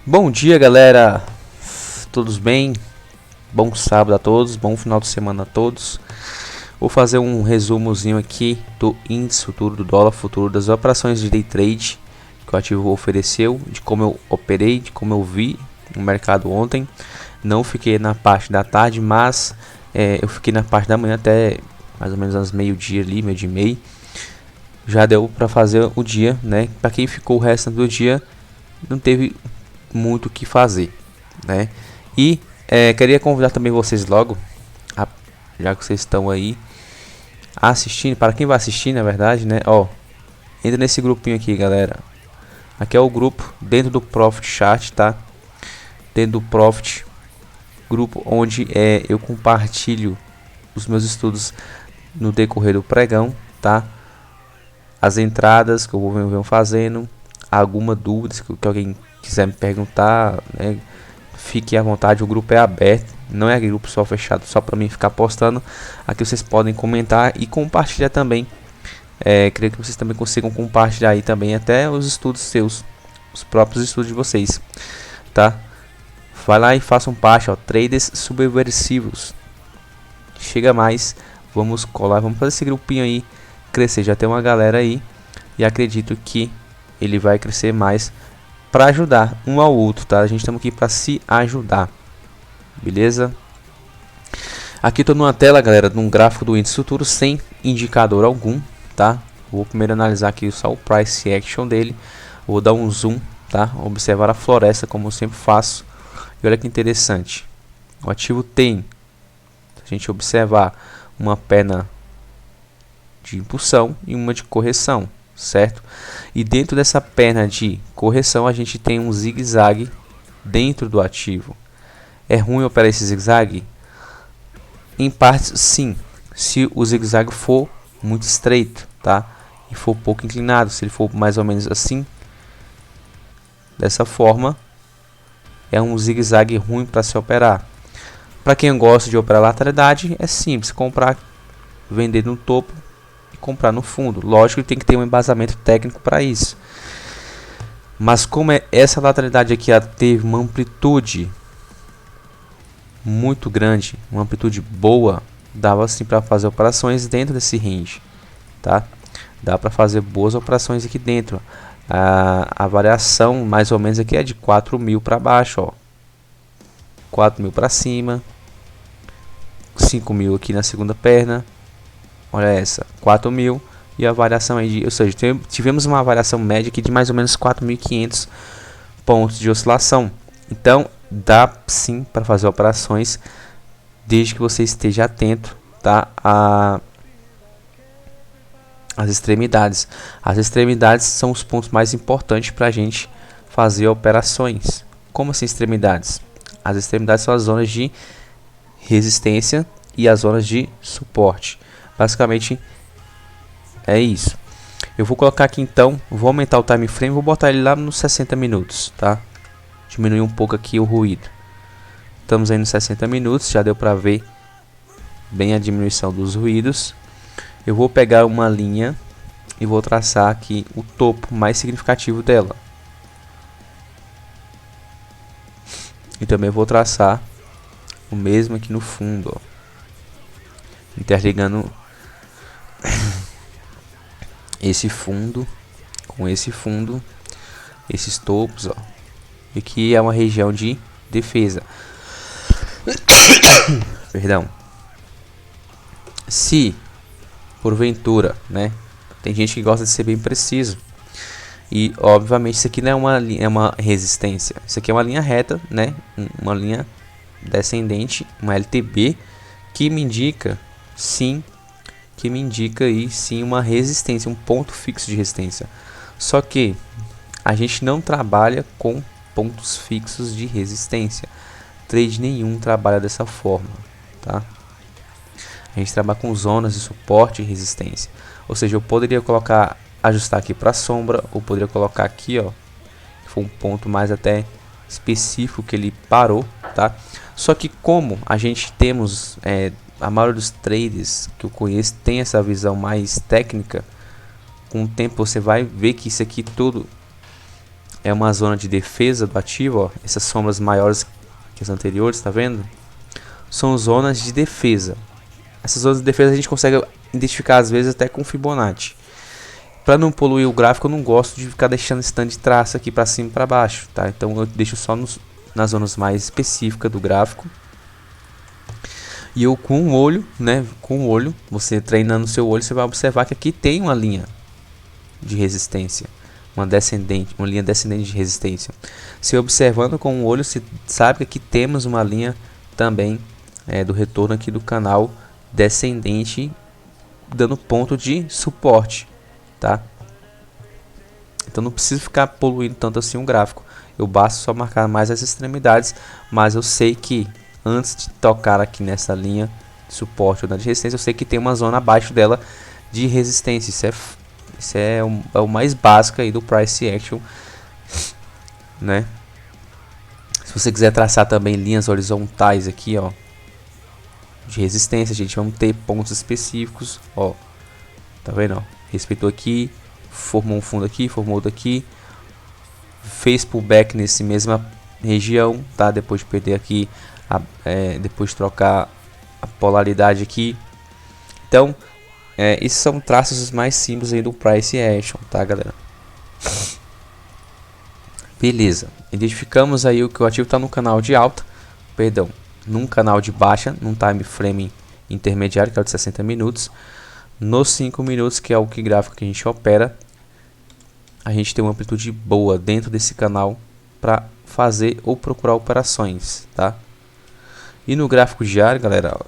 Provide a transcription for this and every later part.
Bom dia, galera. Todos bem? Bom sábado a todos, bom final de semana a todos. Vou fazer um resumozinho aqui do índice futuro, do dólar futuro, das operações de day trade que o ativo ofereceu, de como eu operei, de como eu vi no mercado ontem. Não fiquei na parte da tarde, mas eu fiquei na parte da manhã até mais ou menos às meio-dia ali, meio-dia e meio. Já deu para fazer o dia, né? Para quem ficou o resto do dia, não teve muito o que fazer, né? E queria convidar também vocês logo, já que vocês estão aí assistindo, para quem vai assistir, na verdade, né? Ó, entra nesse grupinho aqui, galera. Aqui é o grupo dentro do Profit Chat, tá? Dentro do Profit, grupo onde eu compartilho os meus estudos no decorrer do pregão, tá? As entradas que eu vou fazendo, alguma dúvida que alguém quiser me perguntar, né? Fique à vontade, o grupo é aberto, não é grupo só fechado, só para mim ficar postando. Aqui vocês podem comentar e compartilhar também. Creio que vocês também consigam compartilhar aí também até os estudos seus, os próprios estudos de vocês, tá? Vai lá e façam parte, ó, traders subversivos. Chega mais, vamos colar, vamos fazer esse grupinho aí crescer. Já tem uma galera aí e acredito que ele vai crescer mais para ajudar um ao outro, tá? A gente estamos aqui para se ajudar, beleza? Aqui estou numa tela, galera, num gráfico do índice futuro sem indicador algum, tá? Vou primeiro analisar aqui só o price action dele. Vou dar um zoom, tá? Observar a floresta como eu sempre faço. E olha que interessante. O ativo tem, se a gente observar, uma perna de impulsão e uma de correção, certo? E dentro dessa perna de correção a gente tem um zigue-zague dentro do ativo. É ruim operar esse zigue-zague? Em partes sim, se o zigue-zague for muito estreito, tá? E for pouco inclinado, se ele for mais ou menos assim, dessa forma, é um zigue-zague ruim para se operar. Para quem gosta de operar lateralidade, é simples, comprar, vender no topo e comprar no fundo. Lógico que tem que ter um embasamento técnico para isso. Mas como essa lateralidade aqui teve uma amplitude muito grande, uma amplitude boa, dava assim para fazer operações dentro desse range, tá? Dá para fazer boas operações aqui dentro. A variação mais ou menos aqui é de 4.000 para baixo, ó. 4.000 para cima, 5.000 aqui na segunda perna, olha essa, 4.000 e a variação aí de, ou seja, tivemos uma variação média aqui de mais ou menos 4.500 pontos de oscilação. Então dá sim para fazer operações desde que você esteja atento, tá? As extremidades. As extremidades são os pontos mais importantes para a gente fazer operações. Como assim extremidades? As extremidades são as zonas de resistência e as zonas de suporte. Basicamente é isso. Eu vou colocar aqui então, vou aumentar o time frame, vou botar ele lá nos 60 minutos, tá? Diminuir um pouco aqui o ruído. Estamos aí nos 60 minutos, já deu para ver bem a diminuição dos ruídos. Eu vou pegar uma linha e vou traçar aqui o topo mais significativo dela. E também vou traçar o mesmo aqui no fundo, ó, interligando esse fundo com esse fundo, esses topos, ó. E aqui é uma região de defesa. Perdão. Se porventura, né, tem gente que gosta de ser bem preciso. E obviamente isso aqui não é uma resistência. Isso aqui é uma linha reta, né? Uma linha descendente, uma LTB que me indica aí sim uma resistência, um ponto fixo de resistência. Só que a gente não trabalha com pontos fixos de resistência. Trade nenhum trabalha dessa forma, tá? A gente trabalha com zonas de suporte e resistência. Ou seja, eu poderia ajustar aqui para sombra, ou poderia colocar aqui, ó, que foi um ponto mais até específico que ele parou, tá? Só que como a gente temos a maioria dos traders que eu conheço tem essa visão mais técnica, com o tempo você vai ver que isso aqui tudo é uma zona de defesa do ativo, ó. Essas sombras maiores que as anteriores, tá vendo? São zonas de defesa. Essas zonas de defesa a gente consegue identificar às vezes até com Fibonacci. Para não poluir o gráfico, eu não gosto de ficar deixando esse tanto de traço aqui para cima e para baixo, tá? Então eu deixo só nas zonas mais específicas do gráfico. E eu com o olho, né? Com o olho, você treinando o seu olho, você vai observar que aqui tem uma linha de resistência, uma linha descendente de resistência. Se observando com o olho, você sabe que aqui temos uma linha também do retorno aqui do canal descendente, dando ponto de suporte, tá? Então não preciso ficar poluindo tanto assim o gráfico. Eu basta só marcar mais as extremidades, mas eu sei que antes de tocar aqui nessa linha de suporte ou de resistência, eu sei que tem uma zona abaixo dela de resistência. Isso é o mais básico aí do price action, né? Se você quiser traçar também linhas horizontais aqui, ó, de resistência, gente, vamos ter pontos específicos, ó. Tá vendo, ó? Respeitou aqui, formou um fundo aqui, formou outro aqui, fez pullback nesse mesma região, tá? Depois de perder aqui, depois de trocar a polaridade aqui. Então, esses são traços mais simples aí do price action, tá, galera? Beleza, identificamos aí que o ativo está no canal de alta, perdão, num canal de baixa, num time frame intermediário, que é o de 60 minutos. Nos 5 minutos, que é o que gráfico que a gente opera, a gente tem uma amplitude boa dentro desse canal para fazer ou procurar operações, tá? E no gráfico diário, galera,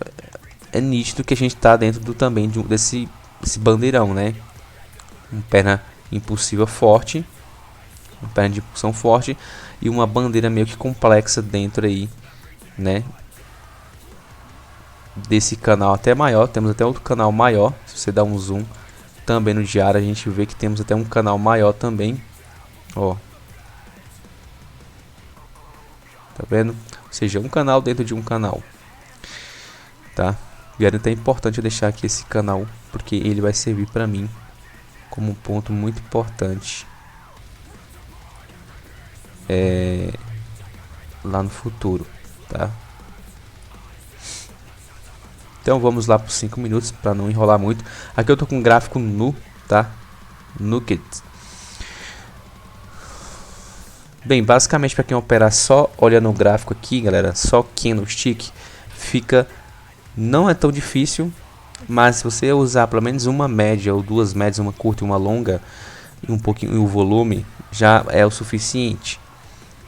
é nítido que a gente está dentro também desse bandeirão, né? Uma perna impulsiva forte, uma perna de impulsão forte e uma bandeira meio que complexa dentro aí, né? Desse canal até maior, temos até outro canal maior. Se você dá um zoom também no diário, a gente vê que temos até um canal maior também, ó. Tá vendo? Ou seja, um canal dentro de um canal, tá? E é até importante eu deixar aqui esse canal, porque ele vai servir para mim como um ponto muito importante lá no futuro, tá? Então vamos lá para os 5 minutos para não enrolar muito. Aqui eu tô com um gráfico nu, tá? Naked. Bem, basicamente para quem operar só olhando o gráfico aqui, galera, só candlestick, não é tão difícil, mas se você usar pelo menos uma média ou duas médias, uma curta e uma longa, e um pouquinho o volume, já é o suficiente,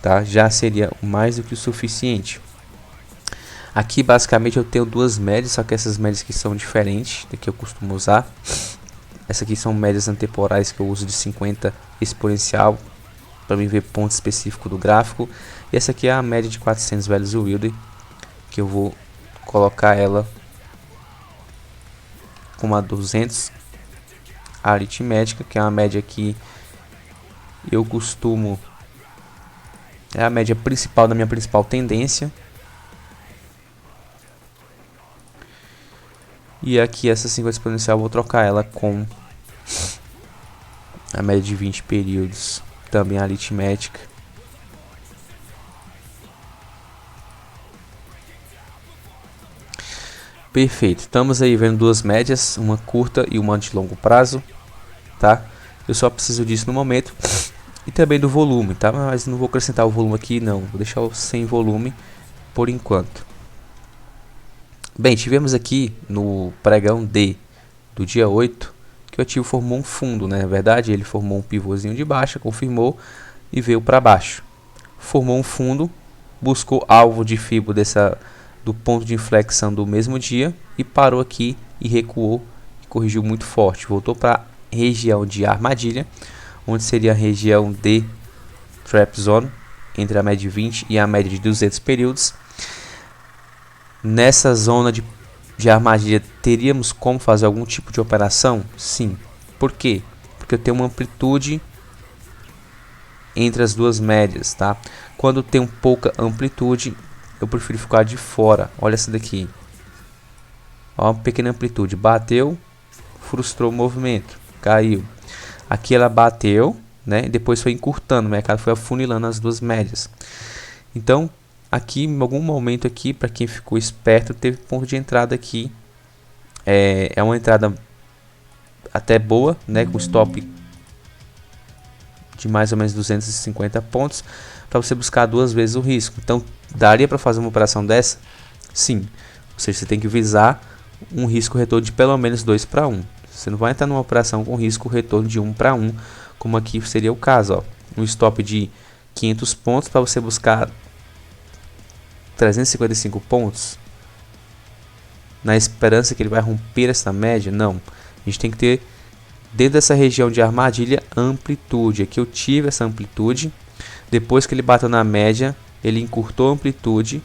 tá? Já seria mais do que o suficiente. Aqui basicamente eu tenho duas médias, só que essas médias que são diferentes do que eu costumo usar. Essa aqui são médias antemporais que eu uso de 50 exponencial para mim ver ponto específico do gráfico. E essa aqui é a média de 400 values Wilder, que eu vou colocar ela com uma 200 aritmética, que é uma média que eu costumo, é a média principal da minha principal tendência. E aqui essa 50 exponencial eu vou trocar ela com a média de 20 períodos, também aritmética. Perfeito, estamos aí vendo duas médias, uma curta e uma de longo prazo, tá? Eu só preciso disso no momento e também do volume, tá? Mas não vou acrescentar o volume aqui, não, vou deixar sem volume por enquanto. Bem, tivemos aqui no pregão D do dia 8 que o ativo formou um fundo, né? Na verdade, ele formou um pivôzinho de baixa, confirmou e veio para baixo. Formou um fundo, buscou alvo de Fibo do ponto de inflexão do mesmo dia e parou aqui e recuou e corrigiu muito forte. Voltou para a região de armadilha, onde seria a região de trap zone, entre a média de 20 e a média de 200 períodos. Nessa zona de armadilha, teríamos como fazer algum tipo de operação? Sim. Por quê? Porque eu tenho uma amplitude entre as duas médias, tá? Quando tem pouca amplitude, eu prefiro ficar de fora. Olha essa daqui. Ó, uma pequena amplitude. Bateu, frustrou o movimento, caiu. Aqui ela bateu, né? E depois foi encurtando, o mercado foi afunilando as duas médias. Então, aqui em algum momento aqui, para quem ficou esperto, teve ponto de entrada aqui. É uma entrada até boa, né? Com stop de mais ou menos 250 pontos, para você buscar duas vezes o risco. Então, daria para fazer uma operação dessa? Sim. Ou seja, você tem que visar um risco retorno de pelo menos 2 para 1. Você não vai entrar numa operação com risco retorno de 1 para 1, como aqui seria o caso, ó. Um stop de 500 pontos para você buscar 355 pontos, na esperança que ele vai romper essa média. Não. A gente tem que ter dentro dessa região de armadilha amplitude. Aqui eu tive essa amplitude. Depois que ele bateu na média, ele encurtou a amplitude.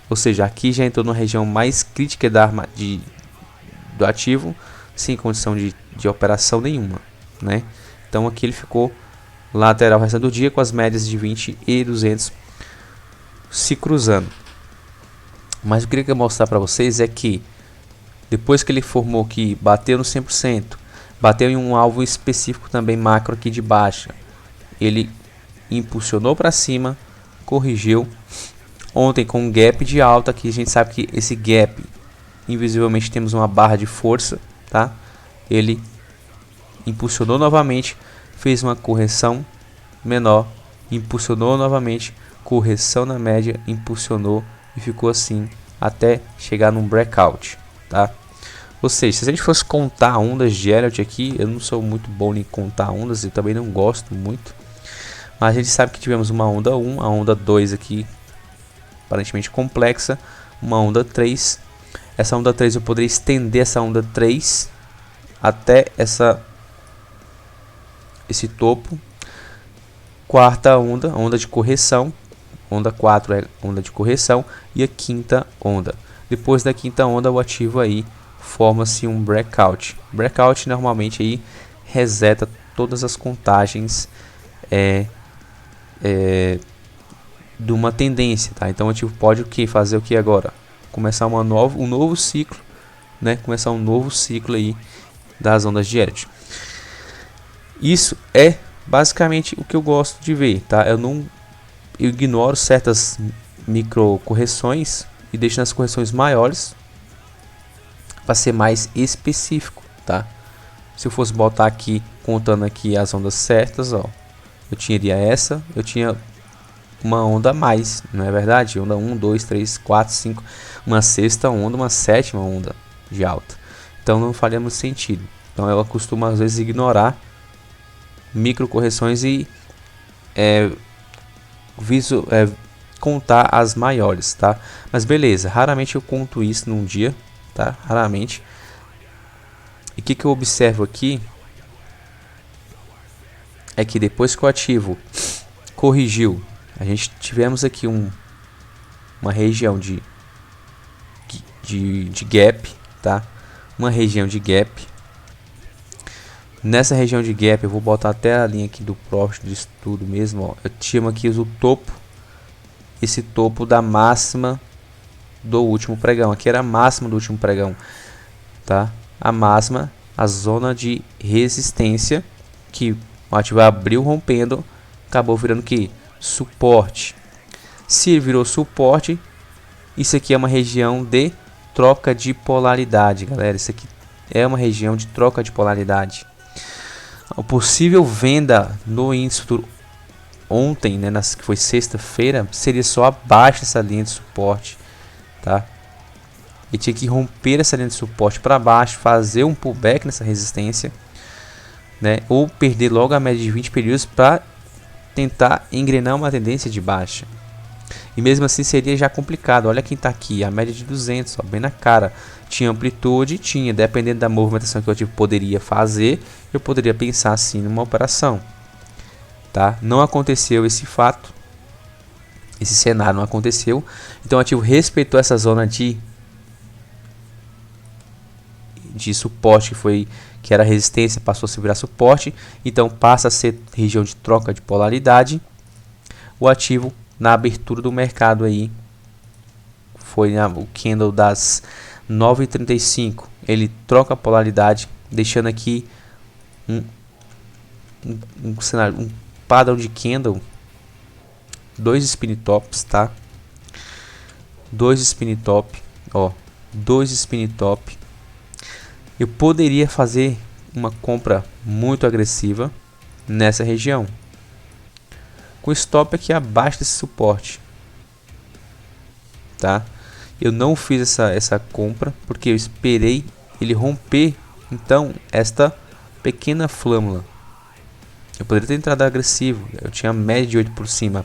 Ou seja, aqui já entrou na região mais crítica do ativo, sem condição de operação nenhuma, né? Então aqui ele ficou lateral o resto do dia, com as médias de 20 e 200 se cruzando. Mas o que eu queria mostrar para vocês é que depois que ele formou que bateu no 100%, bateu em um alvo específico também macro aqui de baixa, ele impulsionou para cima, corrigiu. Ontem com um gap de alta, que a gente sabe que esse gap, invisivelmente temos uma barra de força, tá? Ele impulsionou novamente, fez uma correção menor, impulsionou novamente, correção na média, impulsionou e ficou assim até chegar num breakout, tá? Ou seja, se a gente fosse contar ondas de Elliott aqui, eu não sou muito bom em contar ondas, eu também não gosto muito, mas a gente sabe que tivemos uma onda 1, a onda 2 aqui, aparentemente complexa, uma onda 3. Essa onda 3 eu poderia estender essa onda 3 até esse topo. Quarta onda, onda de correção. Onda 4 é onda de correção. E a quinta onda. Depois da quinta onda, o ativo aí forma-se um breakout. Breakout normalmente aí reseta todas as contagens de uma tendência, tá? Então o ativo pode fazer o que agora? Começar um novo ciclo, né? Começar um novo ciclo aí das ondas de Elliott. Isso é basicamente o que eu gosto de ver, tá? Eu ignoro certas micro correções e deixo nas correções maiores para ser mais específico, tá? Se eu fosse botar aqui, contando aqui as ondas certas, ó, eu tinha essa, eu tinha uma onda a mais, não é verdade? Onda 1, 2, 3, 4, 5, uma sexta onda, uma sétima onda de alta. Então não faria muito sentido. Então eu costumo às vezes ignorar micro correções e contar as maiores, tá? Mas beleza, raramente eu conto isso num dia, tá? Raramente. E o que eu observo aqui é que depois que o ativo corrigiu, a gente tivemos aqui uma região de gap, tá? Uma região de gap. Nessa região de gap, eu vou botar até a linha aqui do Profit de estudo mesmo, ó. Eu chamo aqui o topo, esse topo da máxima do último pregão. Aqui era a máxima do último pregão, tá? A máxima, a zona de resistência que o ativo abriu rompendo, acabou virando que suporte. Se virou suporte, isso aqui é uma região de troca de polaridade, galera. Isso aqui é uma região de troca de polaridade. A possível venda no índice futuro ontem, né, que foi sexta-feira, seria só abaixo dessa linha de suporte, tá? E tinha que romper essa linha de suporte para baixo, fazer um pullback nessa resistência, né, ou perder logo a média de 20 períodos para tentar engrenar uma tendência de baixa. E mesmo assim seria já complicado. Olha quem está aqui, a média de 200, ó, bem na cara. Tinha amplitude, tinha, dependendo da movimentação que o ativo poderia fazer, eu poderia pensar assim numa operação, tá? Não aconteceu esse fato, esse cenário não aconteceu. Então o ativo respeitou essa zona de suporte que era resistência, passou a se virar suporte, então passa a ser região de troca de polaridade. O ativo na abertura do mercado aí foi o candle das 9h35, ele troca a polaridade, deixando aqui um cenário, um padrão de candle, 2 spin tops, tá? 2 spin top, ó, 2 spin top. Eu poderia fazer uma compra muito agressiva nessa região, com stop aqui abaixo desse suporte, tá? Eu não fiz essa compra porque eu esperei ele romper então esta pequena flâmula. Eu poderia ter entrado agressivo, eu tinha a média de 8 por cima.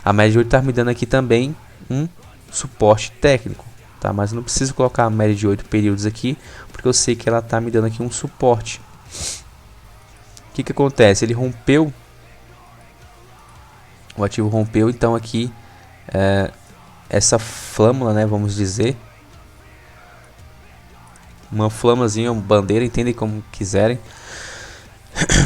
A média de 8 está me dando aqui também um suporte técnico, tá? Mas não preciso colocar a média de 8 períodos aqui, porque eu sei que ela está me dando aqui um suporte. O que acontece? Ele rompeu, o ativo rompeu, então aqui essa flâmula, né, vamos dizer, uma flâmulazinha, uma bandeira, entendem como quiserem,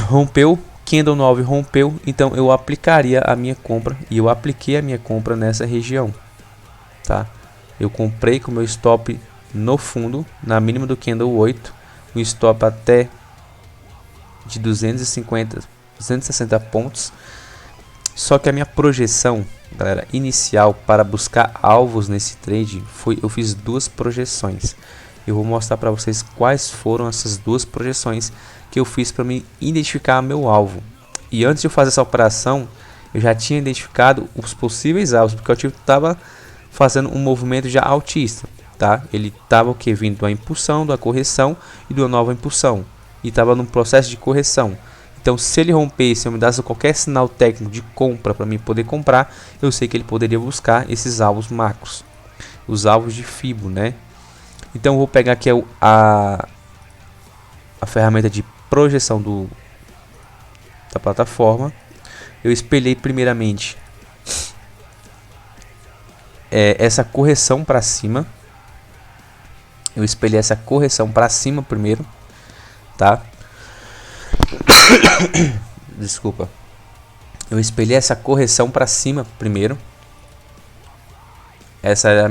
rompeu, candle 9 rompeu, então eu aplicaria a minha compra, e eu apliquei a minha compra nessa região, tá? Eu comprei com meu stop no fundo, na mínima do candle 8, um stop até de 260 pontos. Só que a minha projeção, galera, inicial para buscar alvos nesse trade eu fiz 2 projeções. Eu vou mostrar para vocês quais foram essas 2 projeções que eu fiz para me identificar meu alvo. E antes de eu fazer essa operação, eu já tinha identificado os possíveis alvos, porque o ativo estava fazendo um movimento já altista, tá? Ele estava o que, vindo da impulsão, da correção e de uma nova impulsão, e estava num processo de correção. Então, se ele rompesse, eu me desse qualquer sinal técnico de compra para mim poder comprar, eu sei que ele poderia buscar esses alvos macros, os alvos de Fibo, né? Então, eu vou pegar aqui a ferramenta de projeção da plataforma. Eu espelhei primeiramente essa correção para cima. Eu espelhei essa correção para cima primeiro, tá? Desculpa. Eu espelhei essa correção para cima primeiro. Essa era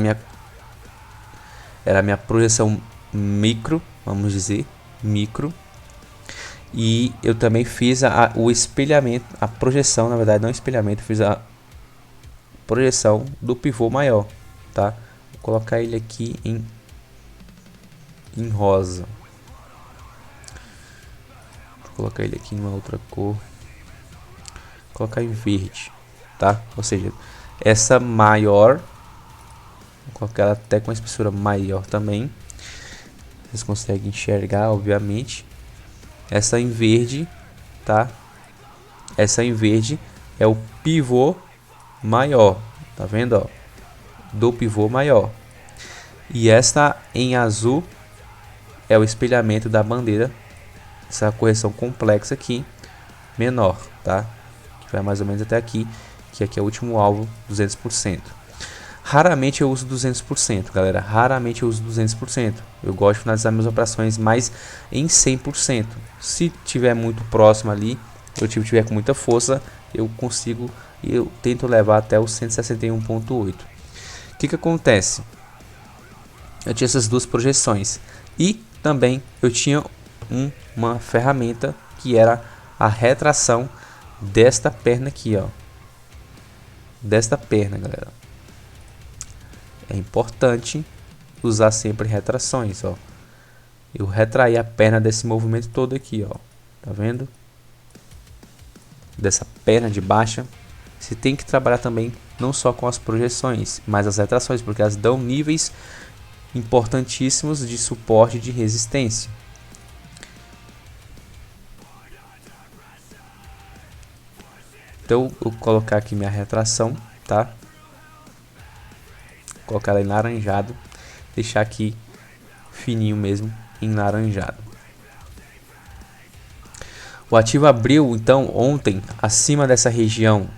a minha projeção micro, vamos dizer, micro. E eu também fiz o espelhamento, a projeção, na verdade não espelhamento, fiz a projeção do pivô maior, tá? Vou colocar ele aqui em rosa. Colocar ele aqui em uma outra cor, colocar em verde, tá? Ou seja, essa maior, vou colocar ela até com a espessura maior também, vocês conseguem enxergar, obviamente. Essa em verde, tá? Essa em verde é o pivô maior, tá vendo, ó? Do pivô maior. E esta em azul é o espelhamento da bandeira, essa correção complexa aqui, menor, tá? Que vai mais ou menos até aqui, que aqui é o último alvo, 200%. Raramente eu uso 200%, galera, raramente eu uso 200%. Eu gosto de finalizar minhas operações mais em 100%. Se tiver muito próximo ali, o ativo tiver com muita força, eu tento levar até o 161.8. O que acontece? Eu tinha essas 2 projeções e também eu tinha uma ferramenta que era a retração desta perna aqui, ó. Desta perna, galera. É importante usar sempre retrações, ó. Eu retraí a perna desse movimento todo aqui, ó. Tá vendo? Dessa perna de baixa. Você tem que trabalhar também não só com as projeções, mas as retrações, porque elas dão níveis importantíssimos de suporte e de resistência. Então, eu vou colocar aqui minha retração, tá? Colocar ela em laranjado, deixar aqui fininho mesmo em laranjado. O ativo abriu então ontem acima dessa região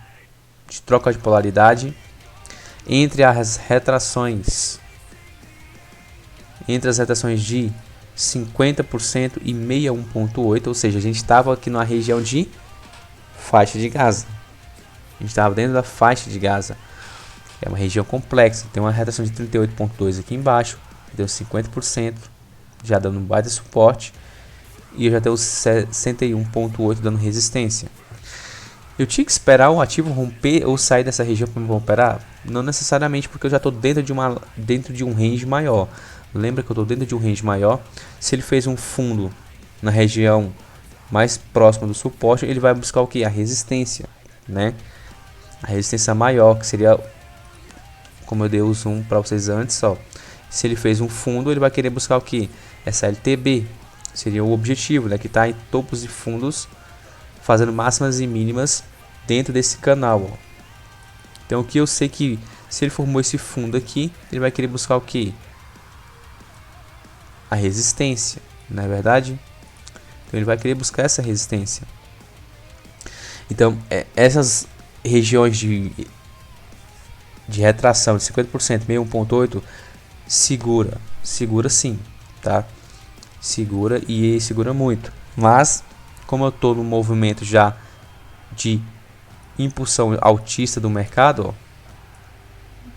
de troca de polaridade, entre as retrações de 50% e 61.8, ou seja, a gente estava aqui numa região de faixa de Gaza. A gente estava dentro da faixa de Gaza. É uma região complexa. Tem uma retração de 38.2 aqui embaixo. Deu 50%. Já dando um baita suporte. e eu já tenho 61.8 dando resistência. Eu tinha que esperar o ativo romper ou sair dessa região para me operar? Não necessariamente, porque eu já estou dentro de um range maior. Lembra que eu estou dentro de um range maior? Se ele fez um fundo na região mais próxima do suporte, ele vai buscar o que? A resistência, né? A resistência maior, que seria, como eu dei o zoom para vocês antes, ó. Se ele fez um fundo, ele vai querer buscar o que? Essa LTB, seria o objetivo, né? Que está em topos e fundos, fazendo máximas e mínimas dentro desse canal, ó. Então, o que eu sei que se ele formou esse fundo aqui, ele vai querer buscar o que? A resistência, não é verdade? Então, ele vai querer buscar essa resistência. Então, essas regiões de retração de 50%, 61.8, segura sim, tá? Segura e segura muito. Mas, como eu estou no movimento já de impulsão altista do mercado, ó,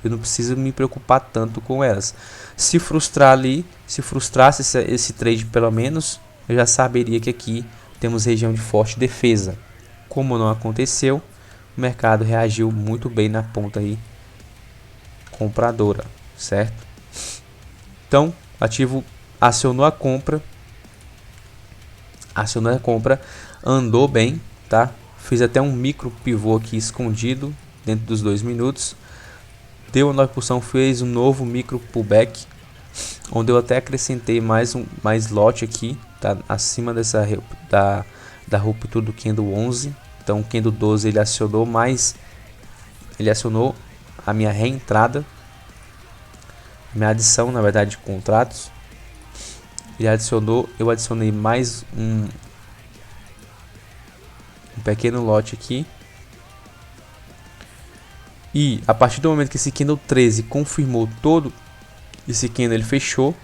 eu não preciso me preocupar tanto com elas. Se frustrar ali, se frustrasse esse trade pelo menos, eu já saberia que aqui temos região de forte defesa. Como não aconteceu, o mercado reagiu muito bem na ponta aí compradora, certo? Então, ativo acionou a compra, andou bem, tá? Fiz até um micro pivô aqui escondido dentro dos 2 minutos. Deu uma nova impulsão, fez um novo micro pullback, onde eu até acrescentei mais lote aqui, tá? Acima dessa da ruptura do candle 11. Então o candle 12 ele acionou a minha reentrada, minha adição, na verdade, de contratos. Eu adicionei mais um pequeno lote aqui. E a partir do momento que esse candle 13 confirmou todo esse candle, ele fechou.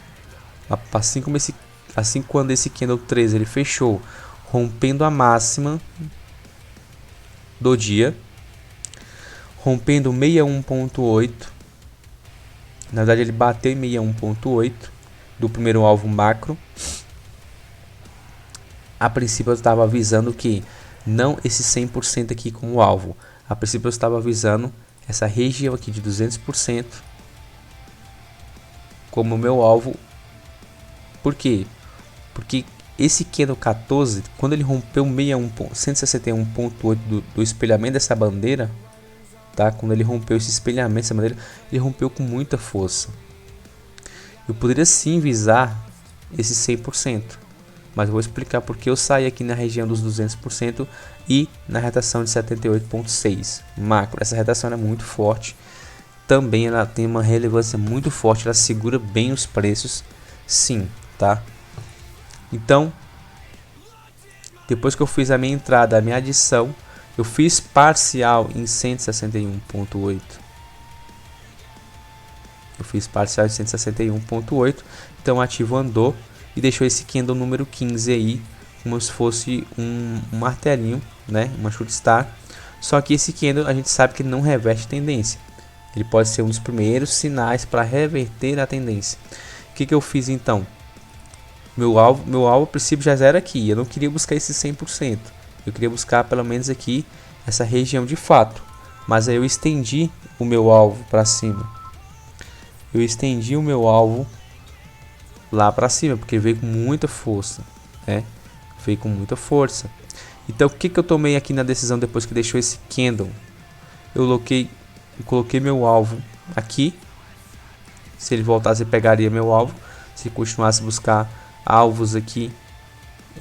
Assim quando esse candle 13 ele fechou, rompendo a máxima do dia, rompendo 61.8. Na verdade ele bateu em 61.8 do primeiro alvo macro. A princípio eu estava avisando que não esse 100% aqui como alvo. A princípio eu estava avisando essa região aqui de 200% como meu alvo. Por quê? Porque esse candle 14, quando ele rompeu 161.8 do espelhamento dessa bandeira, tá? Quando ele rompeu esse espelhamento dessa bandeira, ele rompeu com muita força. Eu poderia sim visar esse 100%, mas eu vou explicar porque eu saí aqui na região dos 200% e na retração de 78.6 macro. Essa retração é muito forte, também ela tem uma relevância muito forte, ela segura bem os preços, sim, tá? Então, depois que eu fiz a minha entrada, a minha adição, eu fiz parcial em 161.8. Então o ativo andou e deixou esse candle número 15 aí, como se fosse um martelinho, né? Uma short star. Só que esse candle a gente sabe que ele não reverte tendência. Ele pode ser um dos primeiros sinais para reverter a tendência. O que eu fiz então? Meu alvo a princípio já era aqui. Eu não queria buscar esse 100%. Eu queria buscar pelo menos aqui essa região de fato. Mas aí eu estendi o meu alvo para cima. Eu estendi o meu alvo lá para cima, porque veio com muita força, né? Veio com muita força. Então o que eu tomei aqui na decisão depois que deixou esse candle? Eu coloquei meu alvo aqui. Se ele voltasse, ele pegaria meu alvo. Se continuasse a buscar alvos aqui,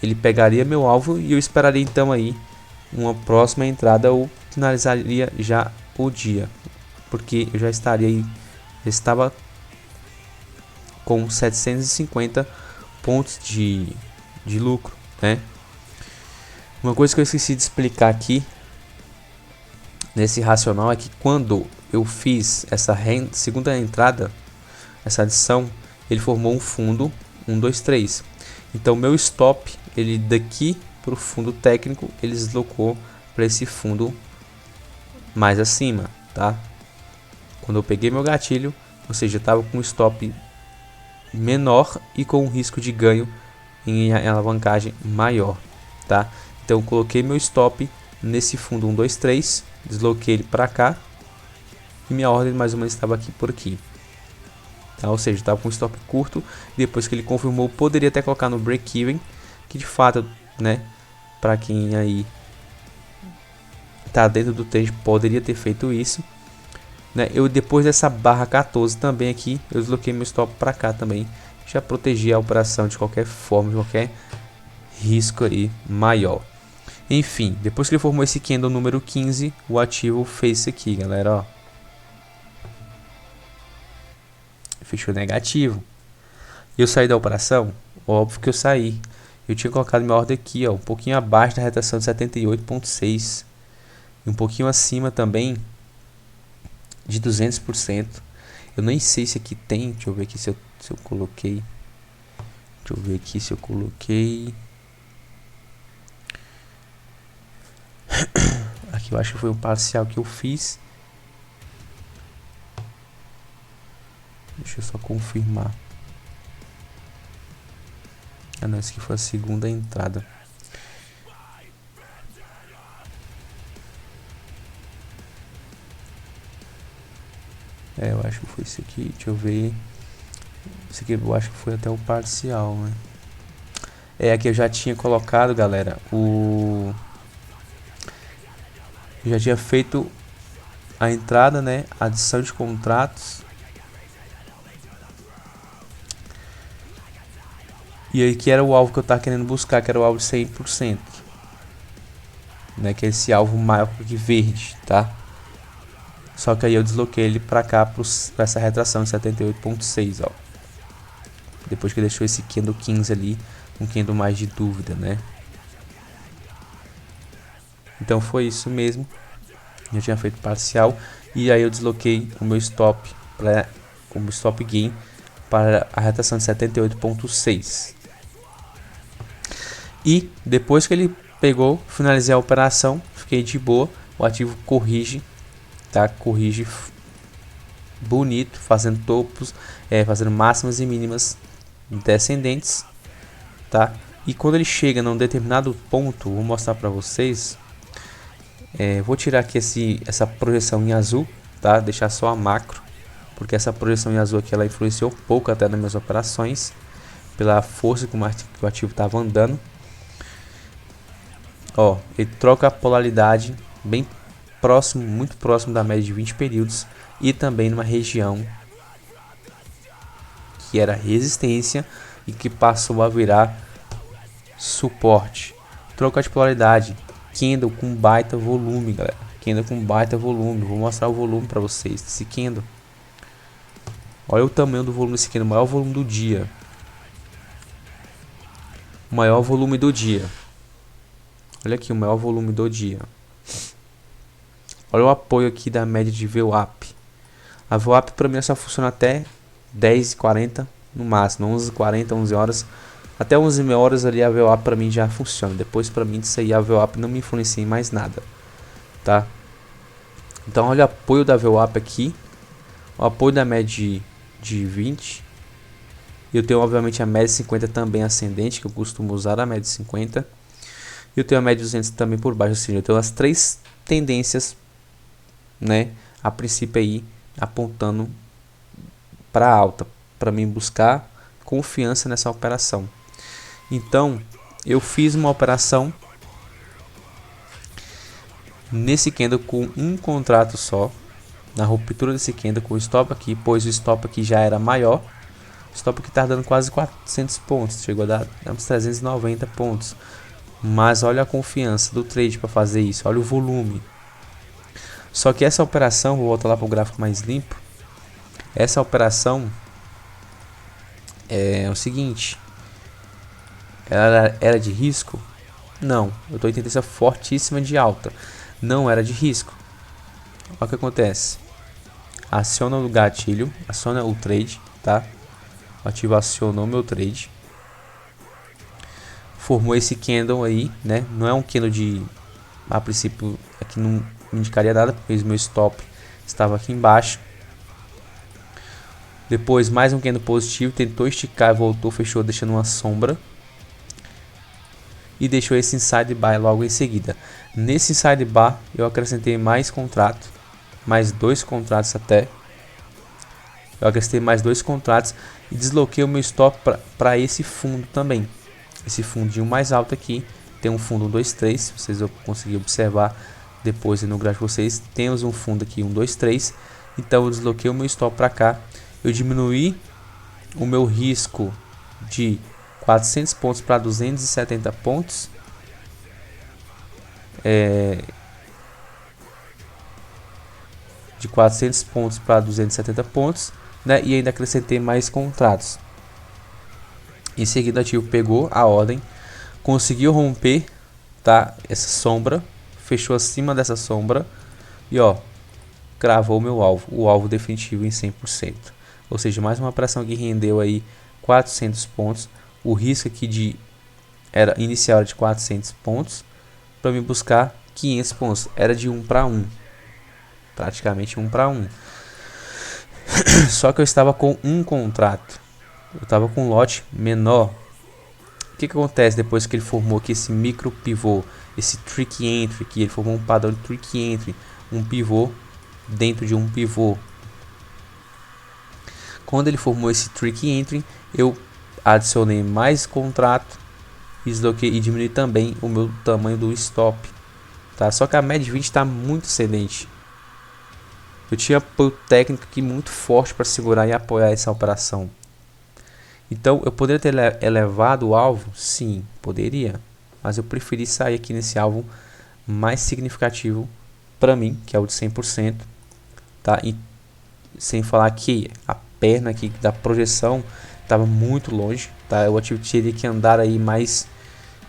ele pegaria meu alvo e eu esperaria então aí uma próxima entrada ou finalizaria já o dia, porque eu já estava com 750 pontos de lucro, né? Uma coisa que eu esqueci de explicar aqui nesse racional é que quando eu fiz essa segunda entrada, essa adição, ele formou um fundo 1, 2, 3. Então meu stop, ele daqui para o fundo técnico, ele deslocou para esse fundo mais acima, tá? Quando eu peguei meu gatilho, ou seja, estava com um stop menor e com um risco de ganho em alavancagem maior, tá? Então eu coloquei meu stop nesse fundo 1, 2, 3, desloquei ele para cá e minha ordem mais ou menos estava aqui por aqui, tá? Ou seja, estava com um stop curto. Depois que ele confirmou, poderia até colocar no break-even, que de fato, né, para quem aí tá dentro do trade poderia ter feito isso, né? Eu depois dessa barra 14 também aqui, eu desloquei meu stop para cá também, já protegi a operação de qualquer forma, de qualquer risco aí maior. Enfim, depois que ele formou esse candle número 15, o ativo fez isso aqui, galera, ó. Fechou negativo. Eu saí da operação? Óbvio que eu saí. Eu tinha colocado minha ordem aqui, ó, um pouquinho abaixo da retração de 78,6 e um pouquinho acima também de 200%. Eu nem sei se aqui tem, deixa eu ver aqui se eu coloquei. Deixa eu ver aqui se eu coloquei. Aqui eu acho que foi um parcial que eu fiz. Deixa eu só confirmar. Ah não, esse aqui foi a segunda entrada. Eu acho que foi esse aqui, deixa eu ver. Esse aqui eu acho que foi até o parcial, né? Aqui eu já tinha colocado, galera, eu já tinha feito a entrada, né? Adição de contratos. E aí que era o alvo que eu tava querendo buscar, que era o alvo de 100%. Né? Que é esse alvo maior que verde, tá? Só que aí eu desloquei ele pra cá, pra essa retração de 78,6, ó. Depois que deixou esse candle 15 ali, um candle mais de dúvida, né? Então foi isso mesmo. Eu tinha feito parcial. E aí eu desloquei o meu stop, o meu stop gain para a retração de 78,6. E depois que ele pegou, finalizei a operação, fiquei de boa. O ativo corrige, tá? Corrige bonito, fazendo topos, fazendo máximas e mínimas descendentes, tá? E quando ele chega num determinado ponto, vou mostrar para vocês. Vou tirar aqui essa projeção em azul, tá? Deixar só a macro, porque essa projeção em azul aqui ela influenciou pouco até nas minhas operações, pela força que o ativo estava andando. Ó, ele troca a polaridade bem próximo, muito próximo da média de 20 períodos e também numa região que era resistência e que passou a virar suporte. Troca de polaridade, candle com baita volume, galera. Candle com baita volume. Vou mostrar o volume para vocês desse candle. Olha o tamanho do volume desse candle, o maior volume do dia. O maior volume do dia. Olha aqui o maior volume do dia. Olha o apoio aqui da média de VWAP. A VWAP para mim só funciona até 10h40 no máximo, 11h40, 11 horas. Até 11 horas ali a VWAP para mim já funciona. Depois para mim disso aí a VWAP não me influencia em mais nada, tá? Então olha o apoio da VWAP aqui. O apoio da média de 20. Eu tenho obviamente a média de 50 também ascendente, que eu costumo usar a média de 50. E eu tenho a média de 200 também por baixo, ou seja, eu tenho as três tendências, né, a princípio aí apontando para alta, para mim buscar confiança nessa operação. Então, eu fiz uma operação nesse candle com um contrato só, na ruptura desse candle com o stop aqui, pois o stop aqui já era maior. O stop aqui está dando quase 400 pontos, chegou a dar uns 390 pontos. Mas olha a confiança do trade para fazer isso, olha o volume. Só que essa operação, vou voltar lá para o gráfico mais limpo. Essa operação é o seguinte, ela era de risco? Não, eu estou em tendência fortíssima de alta, não era de risco. Olha o que acontece, aciona o gatilho, aciona o trade, tá? O ativo acionou meu trade. Formou esse candle aí, né? Não é um candle de... A princípio aqui não indicaria nada, porque o meu stop estava aqui embaixo. Depois mais um candle positivo, tentou esticar, voltou, fechou, deixando uma sombra. e deixou esse inside bar logo em seguida. Nesse inside bar eu acrescentei mais contrato, mais 2 contratos até. Eu acrescentei mais 2 contratos e desloquei o meu stop para esse fundo também. Esse fundinho mais alto aqui, tem um fundo 1, 2, 3, se vocês vão conseguir observar depois no gráfico de vocês, temos um fundo aqui 1, 2, 3. Então eu desloquei o meu stop para cá, eu diminuí o meu risco de 400 pontos para 270 pontos. De 400 pontos para 270 pontos, né? E ainda acrescentei mais contratos. Em seguida, o ativo pegou a ordem, conseguiu romper, tá? Essa sombra, fechou acima dessa sombra e ó, cravou meu alvo, o alvo definitivo em 100%. Ou seja, mais uma operação que rendeu aí 400 pontos. O risco aqui era inicial de 400 pontos para me buscar 500 pontos. Era de 1 para 1, praticamente 1 para 1. Só que eu estava com um contrato, eu estava com um lote menor. O que acontece depois que ele formou aqui esse micro pivô, esse trick entry, que ele formou um padrão de trick entry, um pivô dentro de um pivô. Quando ele formou esse trick entry, eu adicionei mais contrato, desloquei e diminui também o meu tamanho do stop, tá? Só que a média 20 está muito excedente. Eu tinha apoio técnico aqui muito forte para segurar e apoiar essa operação. Então eu poderia ter elevado o alvo? Sim, poderia. Mas eu preferi sair aqui nesse alvo mais significativo para mim, que é o de 100%. Tá? E sem falar que a perna aqui da projeção estava muito longe. Tá? O ativo teria que andar aí mais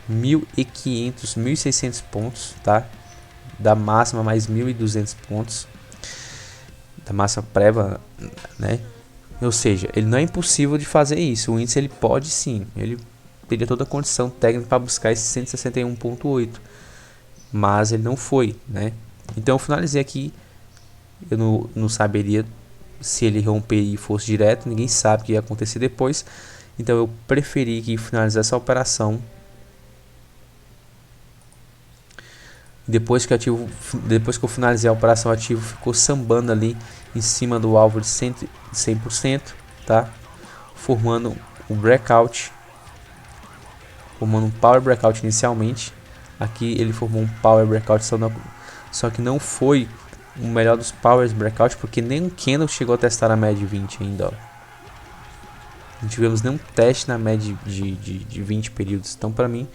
1.500, 1.600 pontos. Tá? Da máxima mais 1.200 pontos. Da massa prévia, né? Ou seja, ele não é impossível de fazer isso. O índice ele pode sim, ele teria toda a condição técnica para buscar esse 161.8, mas ele não foi, né? Então eu finalizei aqui. Eu não saberia se ele romper e fosse direto, ninguém sabe o que ia acontecer depois. Então eu preferi que finalizar essa operação. Depois que eu finalizei a operação, o ativo ficou sambando ali em cima do alvo de 100%, tá? Formando um breakout, formando um power breakout inicialmente. Aqui ele formou um power breakout, só que não foi o melhor dos powers breakout, porque nem o candle chegou a testar a média de 20 ainda, ó. Não tivemos nenhum teste na média de 20 períodos, então para mim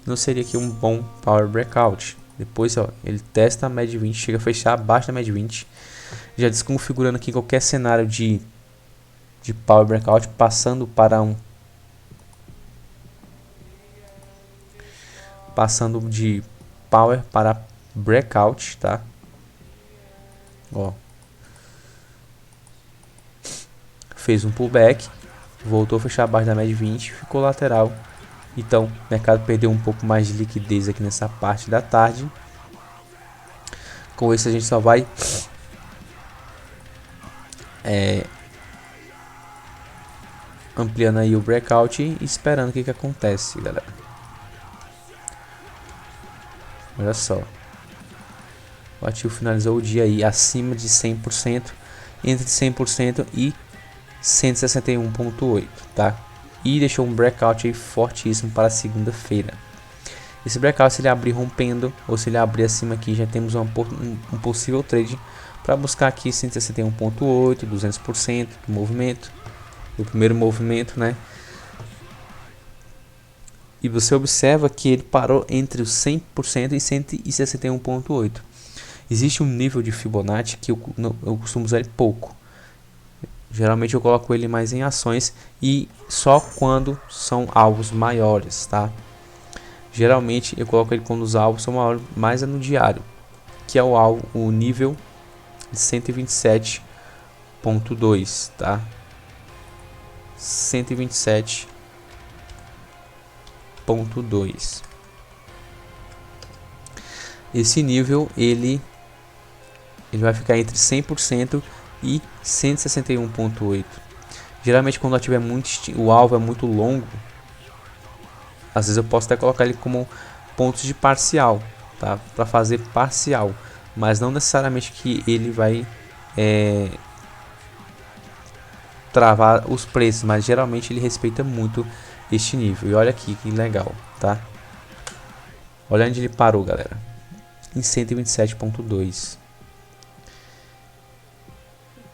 não seria aqui um bom power breakout. Depois, ó, ele testa a média de 20, chega a fechar abaixo da média de 20, já desconfigurando aqui qualquer cenário de power breakout, passando de power para breakout, tá? Ó, fez um pullback, voltou a fechar abaixo da média de 20, ficou lateral. Então, o mercado perdeu um pouco mais de liquidez aqui nessa parte da tarde. Com isso, a gente só vai ampliando aí o breakout e esperando o que acontece, galera. Olha só. O ativo finalizou o dia aí acima de 100%, entre 100% e 161.8, tá? E deixou um breakout aí fortíssimo para segunda-feira. Esse breakout, se ele abrir rompendo ou se ele abrir acima aqui, já temos um possível trade para buscar aqui 161.8, 200% do movimento, o primeiro movimento, né? E você observa que ele parou entre os 100% e 161.8. Existe um nível de Fibonacci que eu costumo usar ele pouco. Geralmente eu coloco ele mais em ações e só quando são alvos maiores, tá? Geralmente eu coloco ele quando os alvos são maiores, mais no diário, que é o nível de 127.2, tá? 127.2. Esse nível ele vai ficar entre 100% e 161.8. Geralmente quando o alvo é muito longo, Às vezes eu posso até colocar ele como pontos de parcial, tá? Para fazer parcial, mas não necessariamente que ele vai travar os preços, mas geralmente ele respeita muito este nível. E olha aqui que legal, tá? Olha onde ele parou, galera, em 127.2.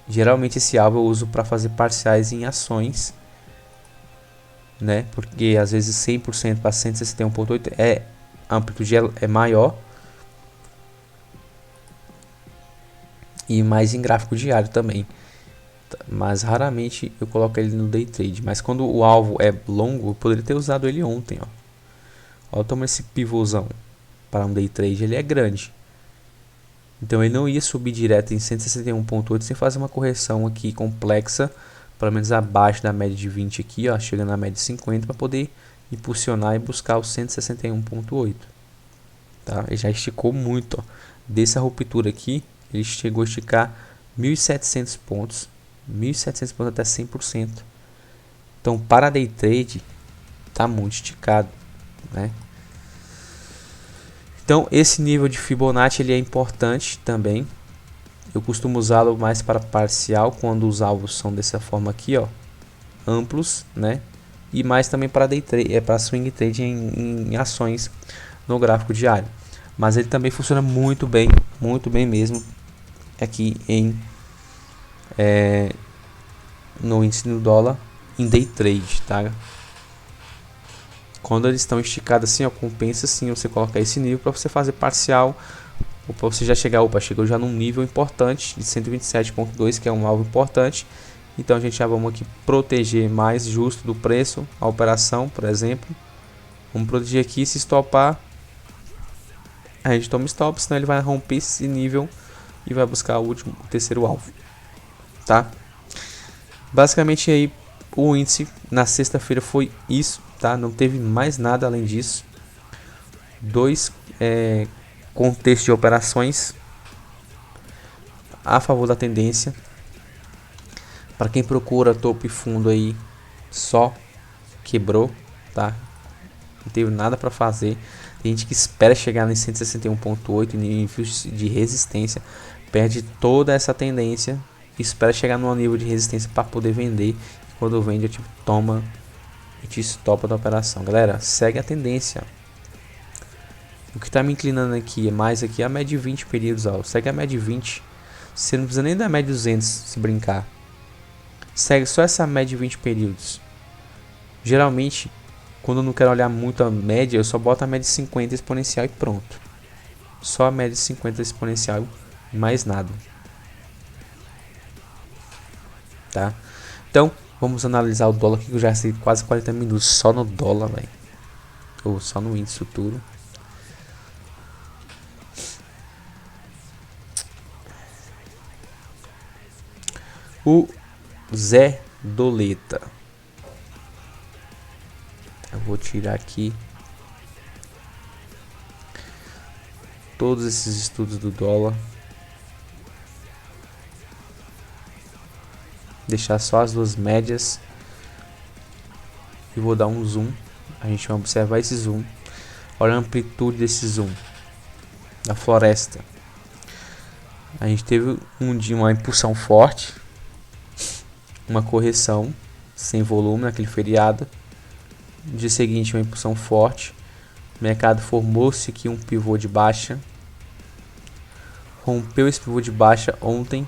Geralmente esse alvo eu uso para fazer parciais em ações, né? Porque às vezes 100% para 161.8 a amplitude é maior, e mais em gráfico diário também. Mas raramente eu coloco ele no day trade. Mas quando o alvo é longo, eu poderia ter usado ele ontem, ó. Olha o tamanho desse pivôzão. Para um day trade ele é grande. Então ele não ia subir direto em 161.8 sem fazer uma correção aqui complexa, pelo menos abaixo da média de 20 aqui, ó, chegando na média de 50 para poder impulsionar e buscar o 161.8. Tá? Ele já esticou muito, ó. Dessa ruptura aqui, ele chegou a esticar 1.700 pontos, 1.700 pontos até 100%. Então para day trade tá muito esticado, né? Então esse nível de Fibonacci ele é importante também. Eu costumo usá-lo mais para parcial quando os alvos são dessa forma aqui, ó, amplos, né? E mais também para day trade, para swing trade em ações no gráfico diário. Mas ele também funciona muito bem mesmo aqui no índice do dólar em day trade, tá? Quando eles estão esticados assim, ó, compensa sim você colocar esse nível para você fazer parcial, ou para você já chegar, chegou já num nível importante de 127.2, que é um alvo importante. Então a gente já vamos aqui proteger mais justo do preço a operação, por exemplo. Vamos proteger aqui, se stopar, a gente toma stop, senão ele vai romper esse nível e vai buscar o terceiro alvo, tá? Basicamente aí o índice na sexta-feira foi isso, tá? Não teve mais nada além disso. Dois contextos de operações a favor da tendência. Para quem procura topo e fundo aí, só quebrou, tá? Não teve nada para fazer. Tem gente que espera chegar em 161.8 níveis de resistência, perde toda essa tendência, espera chegar no nível de resistência para poder vender. Quando vende, eu tipo toma e te estopa da operação. Galera, segue a tendência. O que está me inclinando aqui é mais aqui a média de 20 períodos, ó. Segue a média de 20. Você não precisa nem da média de 200 se brincar. Segue só essa média de 20 períodos. Geralmente, quando eu não quero olhar muito a média, eu só boto a média de 50 exponencial e pronto. Só a média de 50 exponencial e mais nada. Tá? Então, vamos analisar o dólar aqui, que eu já sei quase 40 minutos só no dólar, velho. Ou só no índice futuro. O Zé Doleta. Eu vou tirar aqui todos esses estudos do dólar. Deixar só as duas médias. E vou dar um zoom. A gente vai observar esse zoom. Olha a amplitude desse zoom. Da floresta. A gente teve uma impulsão forte. Uma correção sem volume naquele feriado. No dia seguinte, uma impulsão forte. O mercado formou-se aqui um pivô de baixa. Rompeu esse pivô de baixa ontem.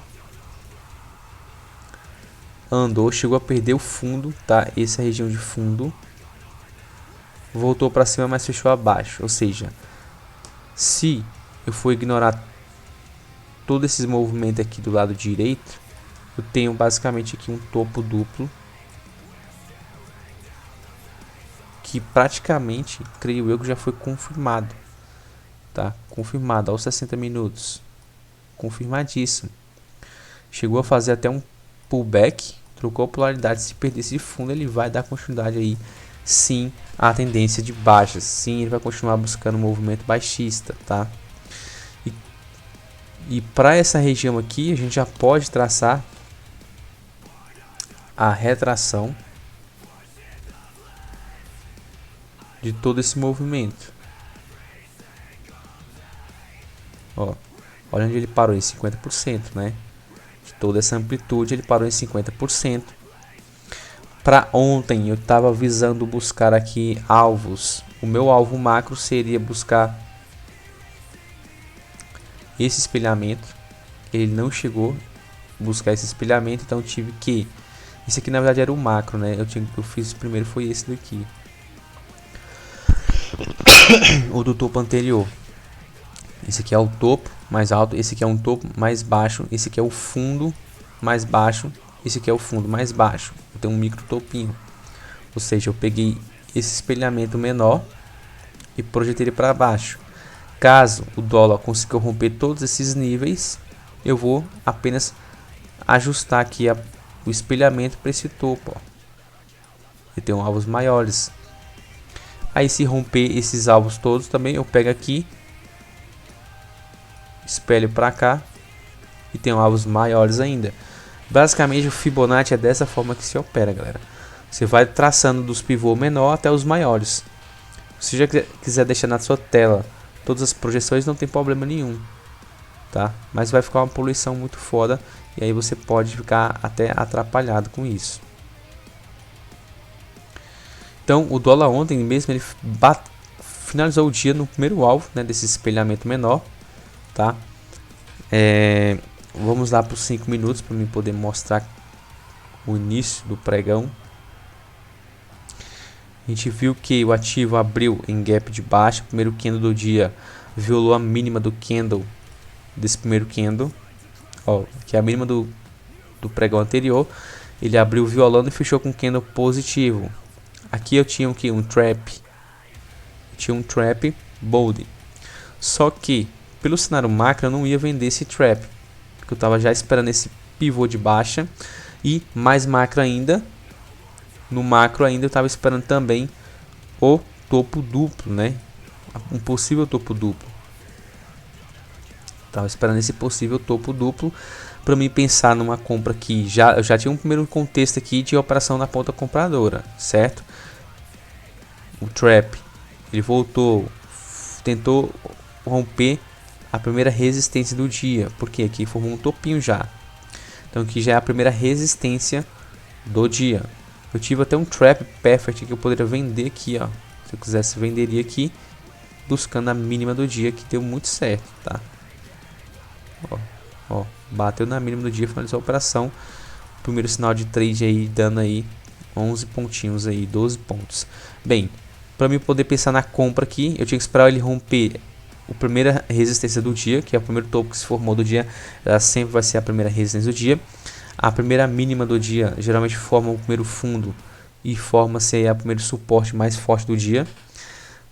Andou, chegou a perder o fundo, tá? Essa região de fundo. Voltou para cima, mas fechou abaixo. Ou seja, se eu for ignorar todo esse movimento aqui do lado direito, eu tenho basicamente aqui um topo duplo. Que praticamente, creio eu, que já foi confirmado. Tá? Confirmado aos 60 minutos. Confirmadíssimo. Chegou a fazer até um pullback. Trocou a polaridade. Se perder esse fundo, ele vai dar continuidade aí, sim, à tendência de baixa. Sim, ele vai continuar buscando um movimento baixista, tá? E para essa região aqui, a gente já pode traçar a retração de todo esse movimento. Ó, olha onde ele parou, em 50%, né? De toda essa amplitude ele parou em 50%. Para ontem eu estava visando buscar aqui alvos. O meu alvo macro seria buscar esse espelhamento. Ele não chegou a buscar esse espelhamento, então eu tive que... Esse aqui na verdade era o macro, né? Eu fiz primeiro foi esse daqui. O do topo anterior. Esse aqui é o topo mais alto, esse aqui é um topo mais baixo, esse aqui é o fundo mais baixo, esse aqui é o fundo mais baixo. Eu tenho um micro topinho. Ou seja, eu peguei esse espelhamento menor e projetei ele para baixo. Caso o dólar consiga romper todos esses níveis, eu vou apenas ajustar aqui o espelhamento para esse topo. Ó. Eu tenho alvos maiores. Aí se romper esses alvos todos também, eu pego aqui, espelho para cá e tenho alvos maiores ainda. Basicamente o Fibonacci é dessa forma que se opera, galera. Você vai traçando dos pivôs menor até os maiores. Se já quiser deixar na sua tela todas as projeções, não tem problema nenhum, tá? Mas vai ficar uma poluição muito foda e aí você pode ficar até atrapalhado com isso. Então o dólar ontem mesmo ele finalizou o dia no primeiro alvo, né, desse espelhamento menor, tá? Vamos lá para os 5 minutos para mim poder mostrar o início do pregão. A gente viu que o ativo abriu em gap de baixa. O primeiro candle do dia violou a mínima do candle desse primeiro candle, ó, que é a mínima do pregão anterior. Ele abriu violando e fechou com candle positivo. Aqui eu tinha um trap. Tinha um trap bold. Só que pelo cenário macro eu não ia vender esse trap, porque eu estava já esperando esse pivô de baixa e mais macro ainda. No macro ainda eu estava esperando também o topo duplo, né? Um possível topo duplo. Estava esperando esse possível topo duplo para mim pensar numa compra que eu já tinha um primeiro contexto aqui de operação na ponta compradora, certo? O trap, ele voltou, tentou romper a primeira resistência do dia, porque aqui formou um topinho já. Então aqui já é a primeira resistência do dia. Eu tive até um trap perfect que eu poderia vender aqui, ó. Se eu quisesse, venderia aqui, buscando a mínima do dia, que deu muito certo, tá? Ó, bateu na mínima do dia, finalizou a operação. Primeiro sinal de trade aí, dando aí 11 pontinhos aí, 12 pontos. Bem, para mim poder pensar na compra aqui, eu tinha que esperar ele romper a primeira resistência do dia, que é o primeiro topo que se formou do dia. Ela sempre vai ser a primeira resistência do dia. A primeira mínima do dia geralmente forma o primeiro fundo e forma-se a primeiro suporte mais forte do dia.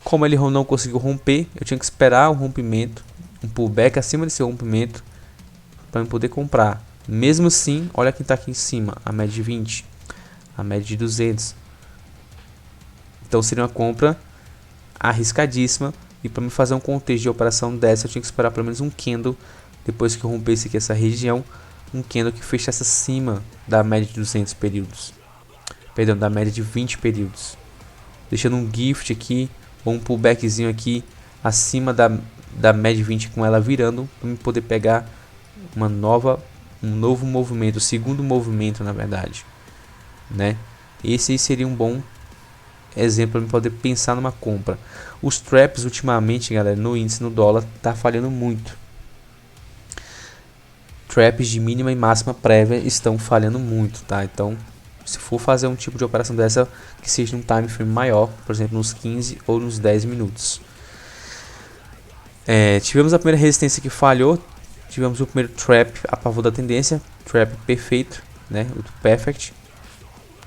Como ele não conseguiu romper, eu tinha que esperar o rompimento, um pullback acima desse rompimento para poder comprar. Mesmo assim, olha quem está aqui em cima, a média de 20, a média de 200. Então seria uma compra arriscadíssima, e para me fazer um contexto de operação dessa eu tinha que esperar pelo menos um candle depois que eu rompesse aqui essa região, um candle que fechasse acima da média de 200 períodos, perdão, da média de 20 períodos, deixando um gift aqui ou um pullbackzinho aqui acima da média de 20 com ela virando para me poder pegar um novo movimento, o segundo movimento na verdade, né? Esse aí seria um bom exemplo para poder pensar numa compra. Os traps ultimamente, galera, no índice, no dólar, tá falhando muito. Traps de mínima e máxima prévia estão falhando muito, tá? Então, se for fazer um tipo de operação dessa, que seja num time frame maior, por exemplo, nos 15 ou nos 10 minutos. Tivemos a primeira resistência que falhou, tivemos o primeiro trap a favor da tendência, trap perfeito, né? O perfect.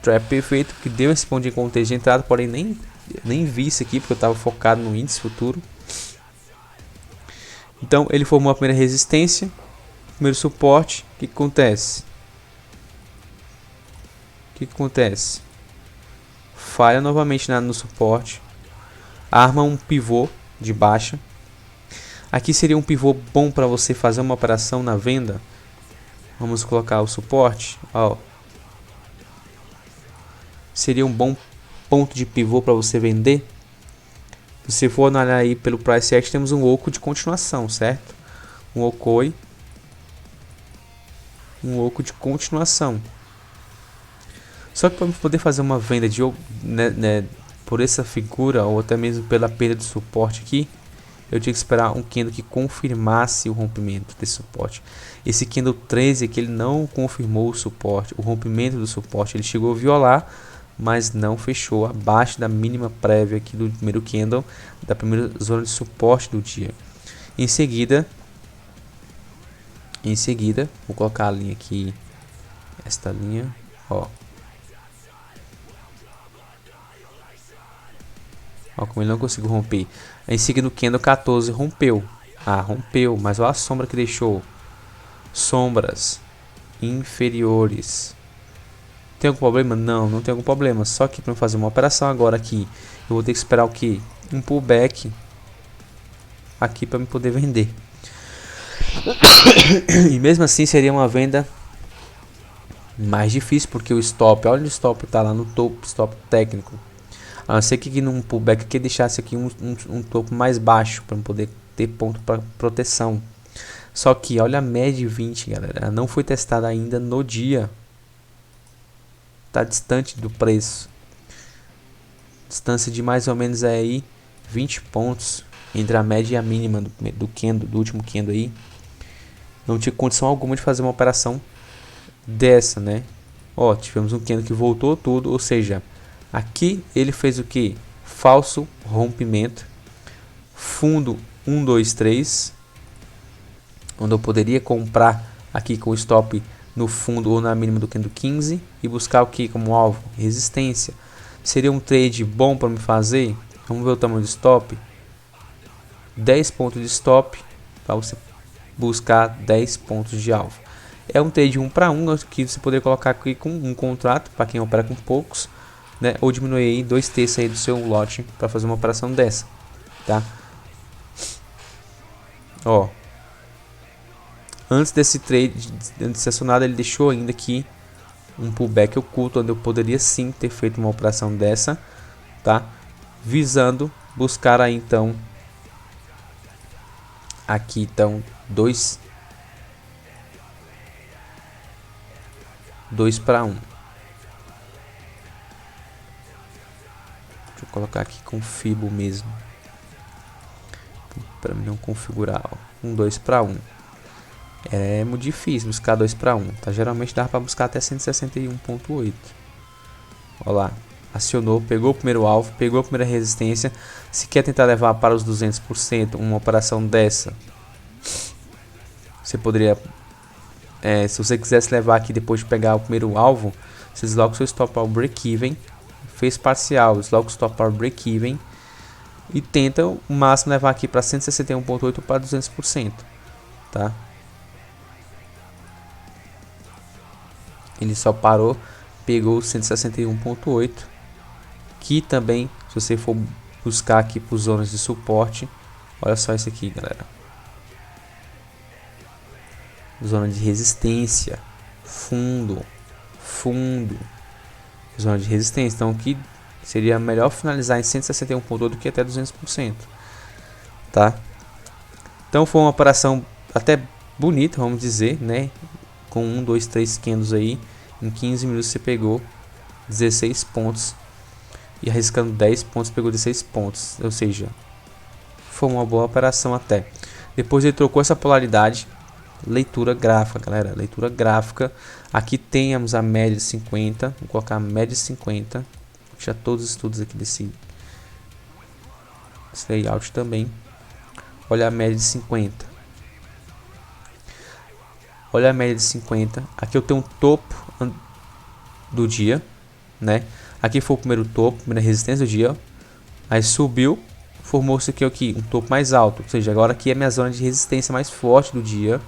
Trap perfeito, que deu esse ponto de contexto de entrada, porém nem vi isso aqui, porque eu estava focado no índice futuro. Então ele formou a primeira resistência, primeiro suporte. O que acontece? Falha novamente no suporte, arma um pivô de baixa. Aqui seria um pivô bom para você fazer uma operação na venda. Vamos colocar o suporte, ó. Seria um bom ponto de pivô para você vender. Se você for olhar aí pelo Price Action, temos um oco de continuação, certo? Um okoi. Um oco de continuação. Só que para poder fazer uma venda de por essa figura, ou até mesmo pela perda de suporte aqui, eu tinha que esperar um candle que confirmasse o rompimento desse suporte. Esse candle 13 aqui, ele não confirmou o suporte, o rompimento do suporte. Ele chegou a violar, mas não fechou abaixo da mínima prévia aqui do primeiro candle, da primeira zona de suporte do dia. Em seguida, vou colocar a linha aqui, esta linha, ó. Ó, como ele não conseguiu romper. Em seguida, o candle 14 rompeu. Ah, rompeu, mas olha a sombra que deixou. Sombras inferiores. Tem algum problema? Não, não tem algum problema. Só que para fazer uma operação agora aqui, eu vou ter que esperar o que? Um pullback aqui para me poder vender. E mesmo assim seria uma venda mais difícil, porque o stop, olha, o stop está lá no topo, stop técnico. A não ser que num pullback aqui deixasse aqui um topo mais baixo para poder ter ponto para proteção. Só que olha a média de 20, galera, ela não foi testada ainda no dia. Está distante do preço. Distância de mais ou menos aí 20 pontos entre a média e a mínima do candle, do último candle aí. Não tinha condição alguma de fazer uma operação dessa, né? Ó, tivemos um candle que voltou tudo, ou seja, aqui ele fez o que? Falso rompimento. Fundo 1, 2, 3. Onde eu poderia comprar aqui com o stop no fundo ou na mínima do candle 15. E buscar o que como alvo? Resistência. Seria um trade bom para me fazer? Vamos ver o tamanho do stop. 10 pontos de stop. Para você buscar 10 pontos de alvo. É um trade 1 para 1. Que você poderia colocar aqui com um contrato. Para quem opera com poucos. Né, ou diminuir aí 2/3 aí do seu lote para fazer uma operação dessa, tá? Ó, antes desse trade, antes de ser acionado, ele deixou ainda aqui um pullback oculto, onde eu poderia sim ter feito uma operação dessa, tá? Visando buscar aí então aqui então 2 para 1. Deixa eu colocar aqui com Fibo mesmo, para não configurar, ó. 2 para 1. É muito difícil buscar 2 para 1, tá? Geralmente dá para buscar até 161.8. Olha lá, acionou, pegou o primeiro alvo, pegou a primeira resistência. Se quer tentar levar para os 200%, uma operação dessa, você poderia, se você quisesse levar aqui depois de pegar o primeiro alvo, você desloca o seu stop ao break-even, fez parcial, desloca o stop ao break-even e tenta o máximo levar aqui para 161.8 para 200%, tá? Ele só parou, pegou 161.8, que também, se você for buscar aqui por zonas de suporte, olha só isso aqui, galera. Zona de resistência, fundo, zona de resistência. Então aqui seria melhor finalizar em 161.8 do que até 200%, tá? Então foi uma operação até bonita, vamos dizer, né? Com 1, 2, 3 candles aí, em 15 minutos você pegou 16 pontos e arriscando 10 pontos pegou 16 pontos, ou seja, foi uma boa operação até. Depois ele trocou essa polaridade, leitura gráfica, galera, leitura gráfica. Aqui temos a média de 50, vou colocar a média de 50, vou deixar todos os estudos aqui desse layout também. Olha a média de 50. Olha a média de 50. Aqui eu tenho um topo do dia, né? Aqui foi o primeiro topo, primeira resistência do dia. Aí subiu, formou-se aqui um topo mais alto. Ou seja, agora aqui é a minha zona de resistência mais forte do dia.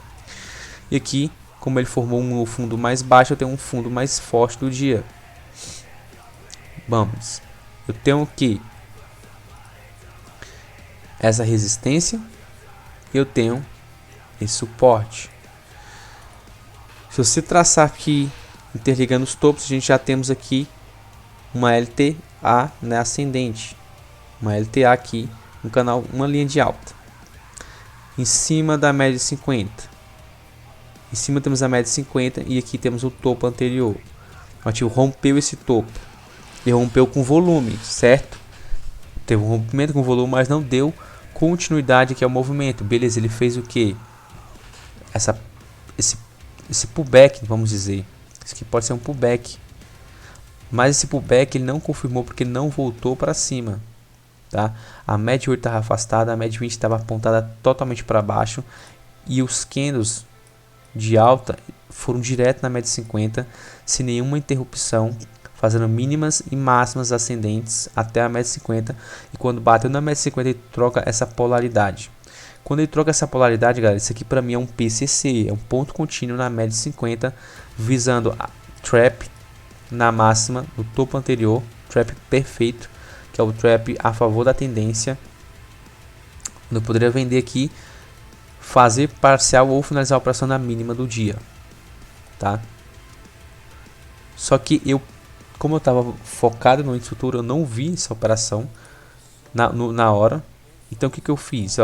E aqui, como ele formou um fundo mais baixo, eu tenho um fundo mais forte do dia. Vamos. Eu tenho aqui essa resistência. E eu tenho esse suporte. Se você traçar aqui, interligando os topos, a gente já temos aqui uma LTA, né, ascendente. Uma LTA aqui uma linha de alta. Em cima da média de 50. Em cima temos a média de 50 e aqui temos o topo anterior. O ativo rompeu esse topo. Ele rompeu com volume, certo? Teve um rompimento com volume, mas não deu continuidade aqui ao movimento. Beleza, ele fez o que? Esse pullback, vamos dizer. Isso aqui pode ser um pullback. Mas esse pullback ele não confirmou porque ele não voltou para cima. Tá? A média 8 estava afastada, a média 20 estava apontada totalmente para baixo. E os candles de alta foram direto na média 50, sem nenhuma interrupção, fazendo mínimas e máximas ascendentes até a média 50. E quando bateu na média 50 ele troca essa polaridade. Quando ele troca essa polaridade, galera, isso aqui para mim é um PCC, é um ponto contínuo na média 50, visando a trap na máxima do topo anterior, trap perfeito, que é o trap a favor da tendência. Eu poderia vender aqui, fazer parcial ou finalizar a operação na mínima do dia, tá? Só que como eu estava focado no índice futuro, eu não vi essa operação na hora. Então o que eu fiz?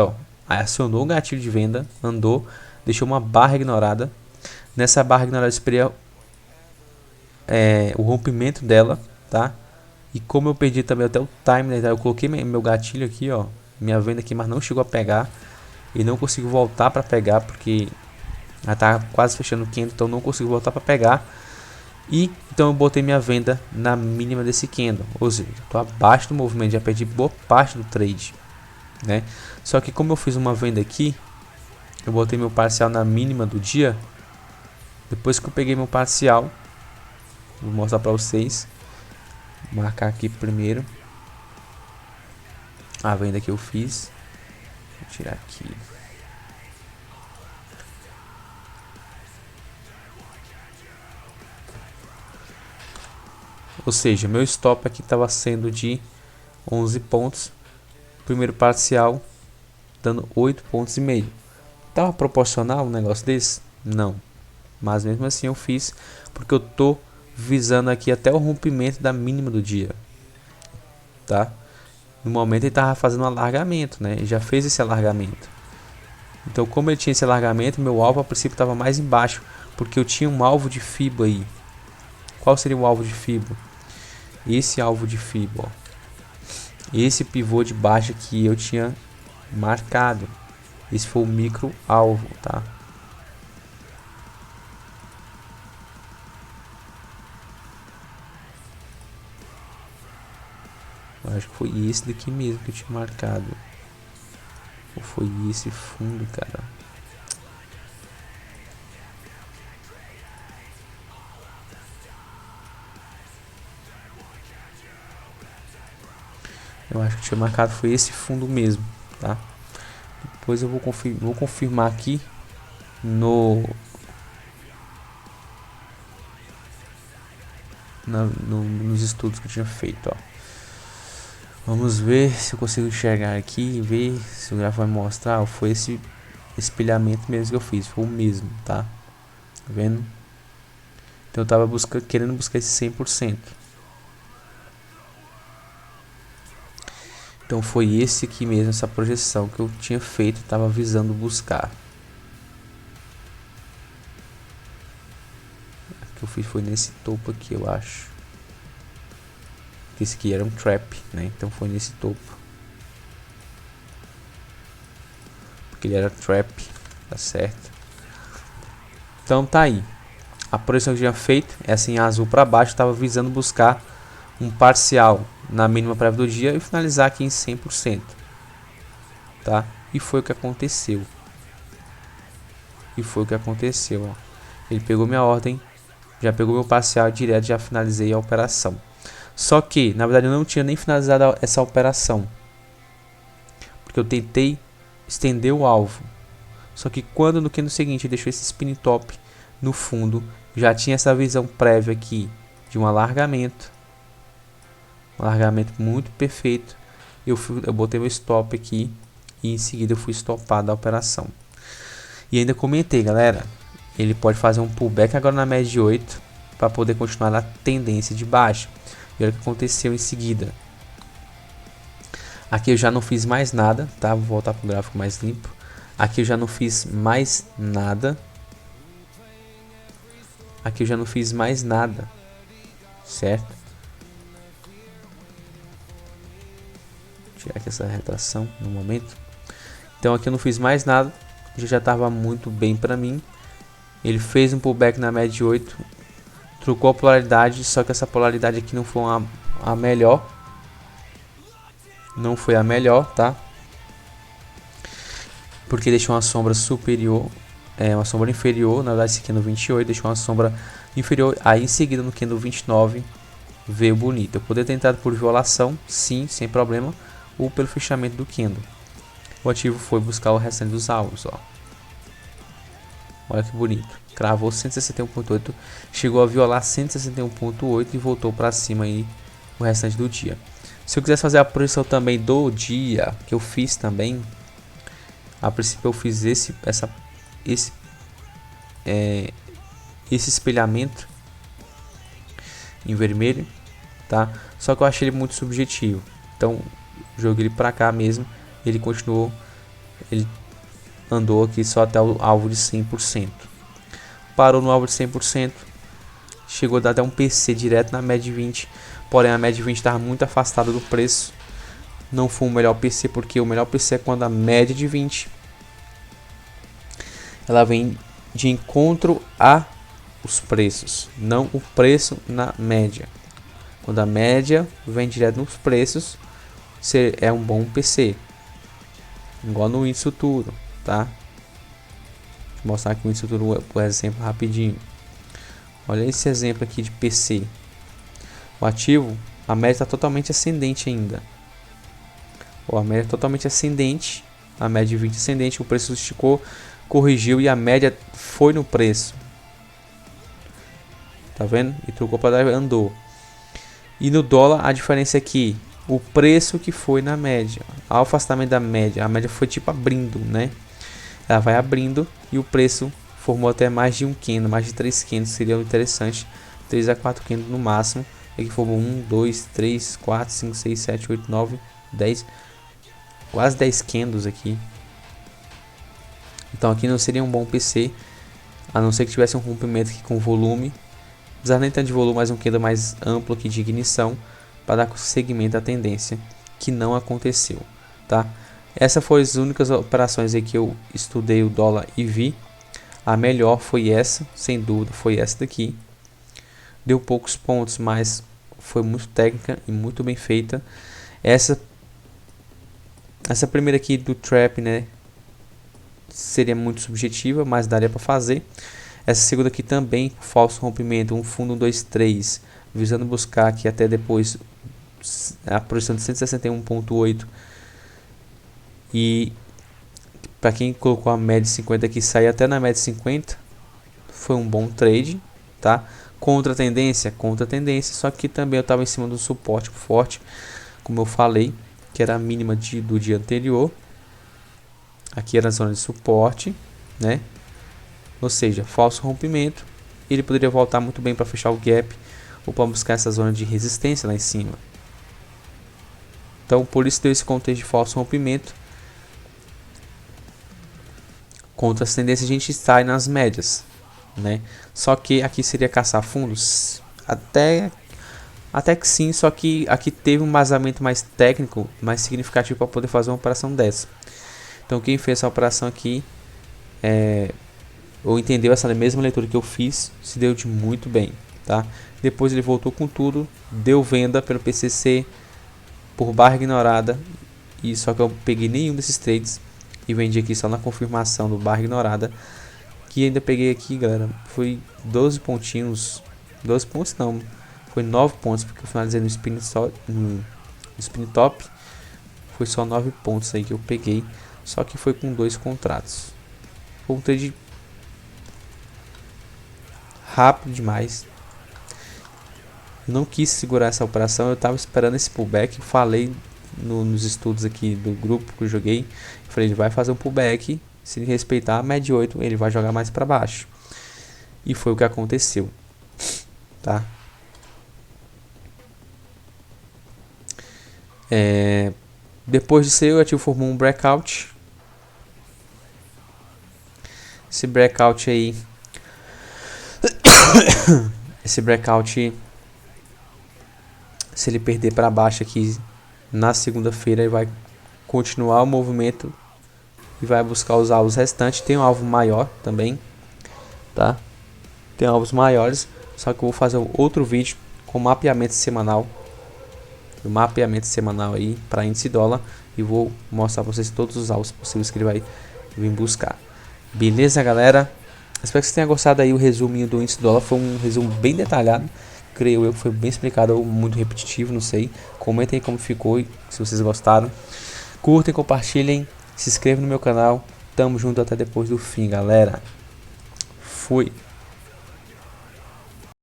Acionou o gatilho de venda, andou, deixou uma barra ignorada. Nessa barra ignorada eu esperei o rompimento dela, tá? E como eu perdi também até o time, né, eu coloquei meu gatilho aqui, minha venda aqui, mas não chegou a pegar. E não consigo voltar para pegar porque já tá quase fechando o candle, então não consigo voltar para pegar. E então eu botei minha venda na mínima desse candle, ou seja, estou abaixo do movimento, já perdi boa parte do trade, né? Só que como eu fiz uma venda aqui, eu botei meu parcial na mínima do dia. Depois que eu peguei meu parcial, vou mostrar para vocês, vou marcar aqui primeiro a venda que eu fiz. Vou tirar aqui. Ou seja, meu stop aqui estava sendo de 11 pontos. Primeiro parcial dando 8,5 pontos. Estava proporcional um negócio desse? Não. Mas mesmo assim eu fiz porque eu tô visando aqui até o rompimento da mínima do dia, tá? No momento ele estava fazendo um alargamento, né? Ele já fez esse alargamento. Então como ele tinha esse alargamento, meu alvo a princípio estava mais embaixo, porque eu tinha um alvo de FIBO aí. Qual seria o alvo de FIBO? Esse alvo de FIBO, esse pivô de baixa que eu tinha marcado. Esse foi o micro alvo, tá? Eu acho que foi esse daqui mesmo que eu tinha marcado. Ou foi esse fundo, cara? Eu acho que tinha marcado foi esse fundo mesmo, tá? Depois eu vou confirmar aqui nos estudos que eu tinha feito, ó. Vamos ver se eu consigo enxergar aqui e ver se o gráfico vai mostrar. Foi esse espelhamento mesmo que eu fiz, foi o mesmo, tá? Tá vendo? Então eu tava querendo buscar esse 100%. Então foi esse aqui mesmo, essa projeção que eu tinha feito, estava visando buscar. O que eu fiz foi nesse topo aqui, eu acho. Esse aqui era um trap, né? Então foi nesse topo. Porque ele era trap, tá certo? Então tá aí. A projeção que eu tinha feito, essa em azul para baixo, estava visando buscar um parcial na mínima prévia do dia e finalizar aqui em 100%, tá? E foi o que aconteceu. Ó. Ele pegou minha ordem, já pegou meu parcial direto, já finalizei a operação. Só que, na verdade, eu não tinha nem finalizado essa operação, porque eu tentei estender o alvo. Só que quando no candle seguinte eu deixei esse spin top no fundo, já tinha essa visão prévia aqui de um alargamento muito perfeito. Eu botei meu stop aqui e em seguida eu fui stopado da operação. E ainda comentei, galera, ele pode fazer um pullback agora na média de 8 para poder continuar na tendência de baixa. E olha o que aconteceu em seguida. Aqui eu já não fiz mais nada, tá? Vou voltar para o gráfico mais limpo. Aqui eu já não fiz mais nada. Aqui eu já não fiz mais nada, certo? Tirar aqui essa retração no momento. Então aqui eu não fiz mais nada, já estava muito bem para mim. Ele fez um pullback na média de 8, trocou a polaridade, só que essa polaridade aqui não foi a melhor. Não foi a melhor, tá? Porque deixou uma sombra superior, uma sombra inferior, na verdade esse candle 28 deixou uma sombra inferior, aí em seguida no candle 29 veio bonito. Eu poderia ter entrado por violação, sim, sem problema, ou pelo fechamento do candle. O ativo foi buscar o restante dos alvos, ó. Olha que bonito. Cravou 161.8, chegou a violar 161.8 e voltou para cima aí o restante do dia. Se eu quisesse fazer a projeção também do dia, que eu fiz também, a princípio eu fiz esse espelhamento em vermelho, tá? Só que eu achei ele muito subjetivo, então joguei ele para cá mesmo. Ele continuou, ele andou aqui só até o alvo de 100%. Parou no alvo de 100%, chegou a dar até um PC direto na média de 20, porém a média de 20 estava muito afastada do preço. Não foi o melhor PC, porque o melhor PC é quando a média de 20 ela vem de encontro a os preços, não o preço na média. Quando a média vem direto nos preços, é um bom PC, igual no índice futuro, tá? Vou mostrar aqui o índice futuro, por exemplo, rapidinho. Olha esse exemplo aqui de PC. O ativo, a média está totalmente ascendente ainda. A média totalmente ascendente, a média de 20 ascendente, o preço esticou, corrigiu e a média foi no preço. Tá vendo? E trocou para dar, andou. E no dólar a diferença é que o preço que foi na média, o afastamento da média, a média foi tipo abrindo, né? Ela vai abrindo e o preço formou até mais de um candle, mais de 3 candles, seria interessante, 3 a 4 candles no máximo. Aqui formou 1, 2, 3, 4, 5, 6, 7, 8, 9, 10, quase 10 candles aqui. Então aqui não seria um bom PC, a não ser que tivesse um rompimento aqui com volume. Não precisava nem tanto de volume, mas um candle mais amplo aqui de ignição para dar seguimento à tendência, que não aconteceu, tá? Essas foram as únicas operações aí que eu estudei o dólar e vi. A melhor foi essa, sem dúvida, foi essa daqui. Deu poucos pontos, mas foi muito técnica e muito bem feita. Essa primeira aqui do trap, né, seria muito subjetiva, mas daria para fazer. Essa segunda aqui também, falso rompimento, um fundo 1, 2, 3, visando buscar aqui até depois a projeção de 161.8. E para quem colocou a média de 50 aqui, sair até na média de 50, foi um bom trade, tá? Contra tendência, só que também eu estava em cima do suporte forte, como eu falei, que era a mínima do dia anterior. Aqui era a zona de suporte, né? Ou seja, falso rompimento. Ele poderia voltar muito bem para fechar o gap ou para buscar essa zona de resistência lá em cima. Então, por isso deu esse contexto de falso rompimento. Contra as tendências a gente sai nas médias, né? Só que aqui seria caçar fundos, até que sim, só que aqui teve um vazamento mais técnico, mais significativo para poder fazer uma operação dessa. Então quem fez essa operação aqui ou entendeu essa mesma leitura que eu fiz, se deu de muito bem, tá? Depois ele voltou com tudo, deu venda pelo PCC por barra ignorada, e só que eu peguei nenhum desses trades e vendi aqui só na confirmação do barra ignorada, que ainda peguei aqui, galera, foi 12 pontinhos, 12 pontos não, foi 9 pontos, porque eu finalizei no spin top, foi só 9 pontos aí que eu peguei, só que foi com 2 contratos. Foi um trade rápido demais. Eu não quis segurar essa operação, eu estava esperando esse pullback, falei nos estudos aqui do grupo que eu joguei, eu falei, ele vai fazer um pullback, se ele respeitar a média 8, ele vai jogar mais para baixo. E foi o que aconteceu, tá? Depois disso aí o ativo formou um breakout. Esse breakout aí esse breakout, se ele perder para baixo aqui na segunda-feira, ele vai continuar o movimento e vai buscar os alvos restantes. Tem um alvo maior também, tá? Tem alvos maiores, só que eu vou fazer outro vídeo com mapeamento semanal, aí para índice dólar, e vou mostrar para vocês todos os alvos possíveis que ele vai vir buscar. Beleza, galera? Espero que vocês tenham gostado aí o resuminho do índice dólar. Foi um resumo bem detalhado, creio eu que foi bem explicado ou muito repetitivo, não sei. Comentem aí como ficou e se vocês gostaram. Curtem, compartilhem, se inscrevam no meu canal. Tamo junto até depois do fim, galera. Fui!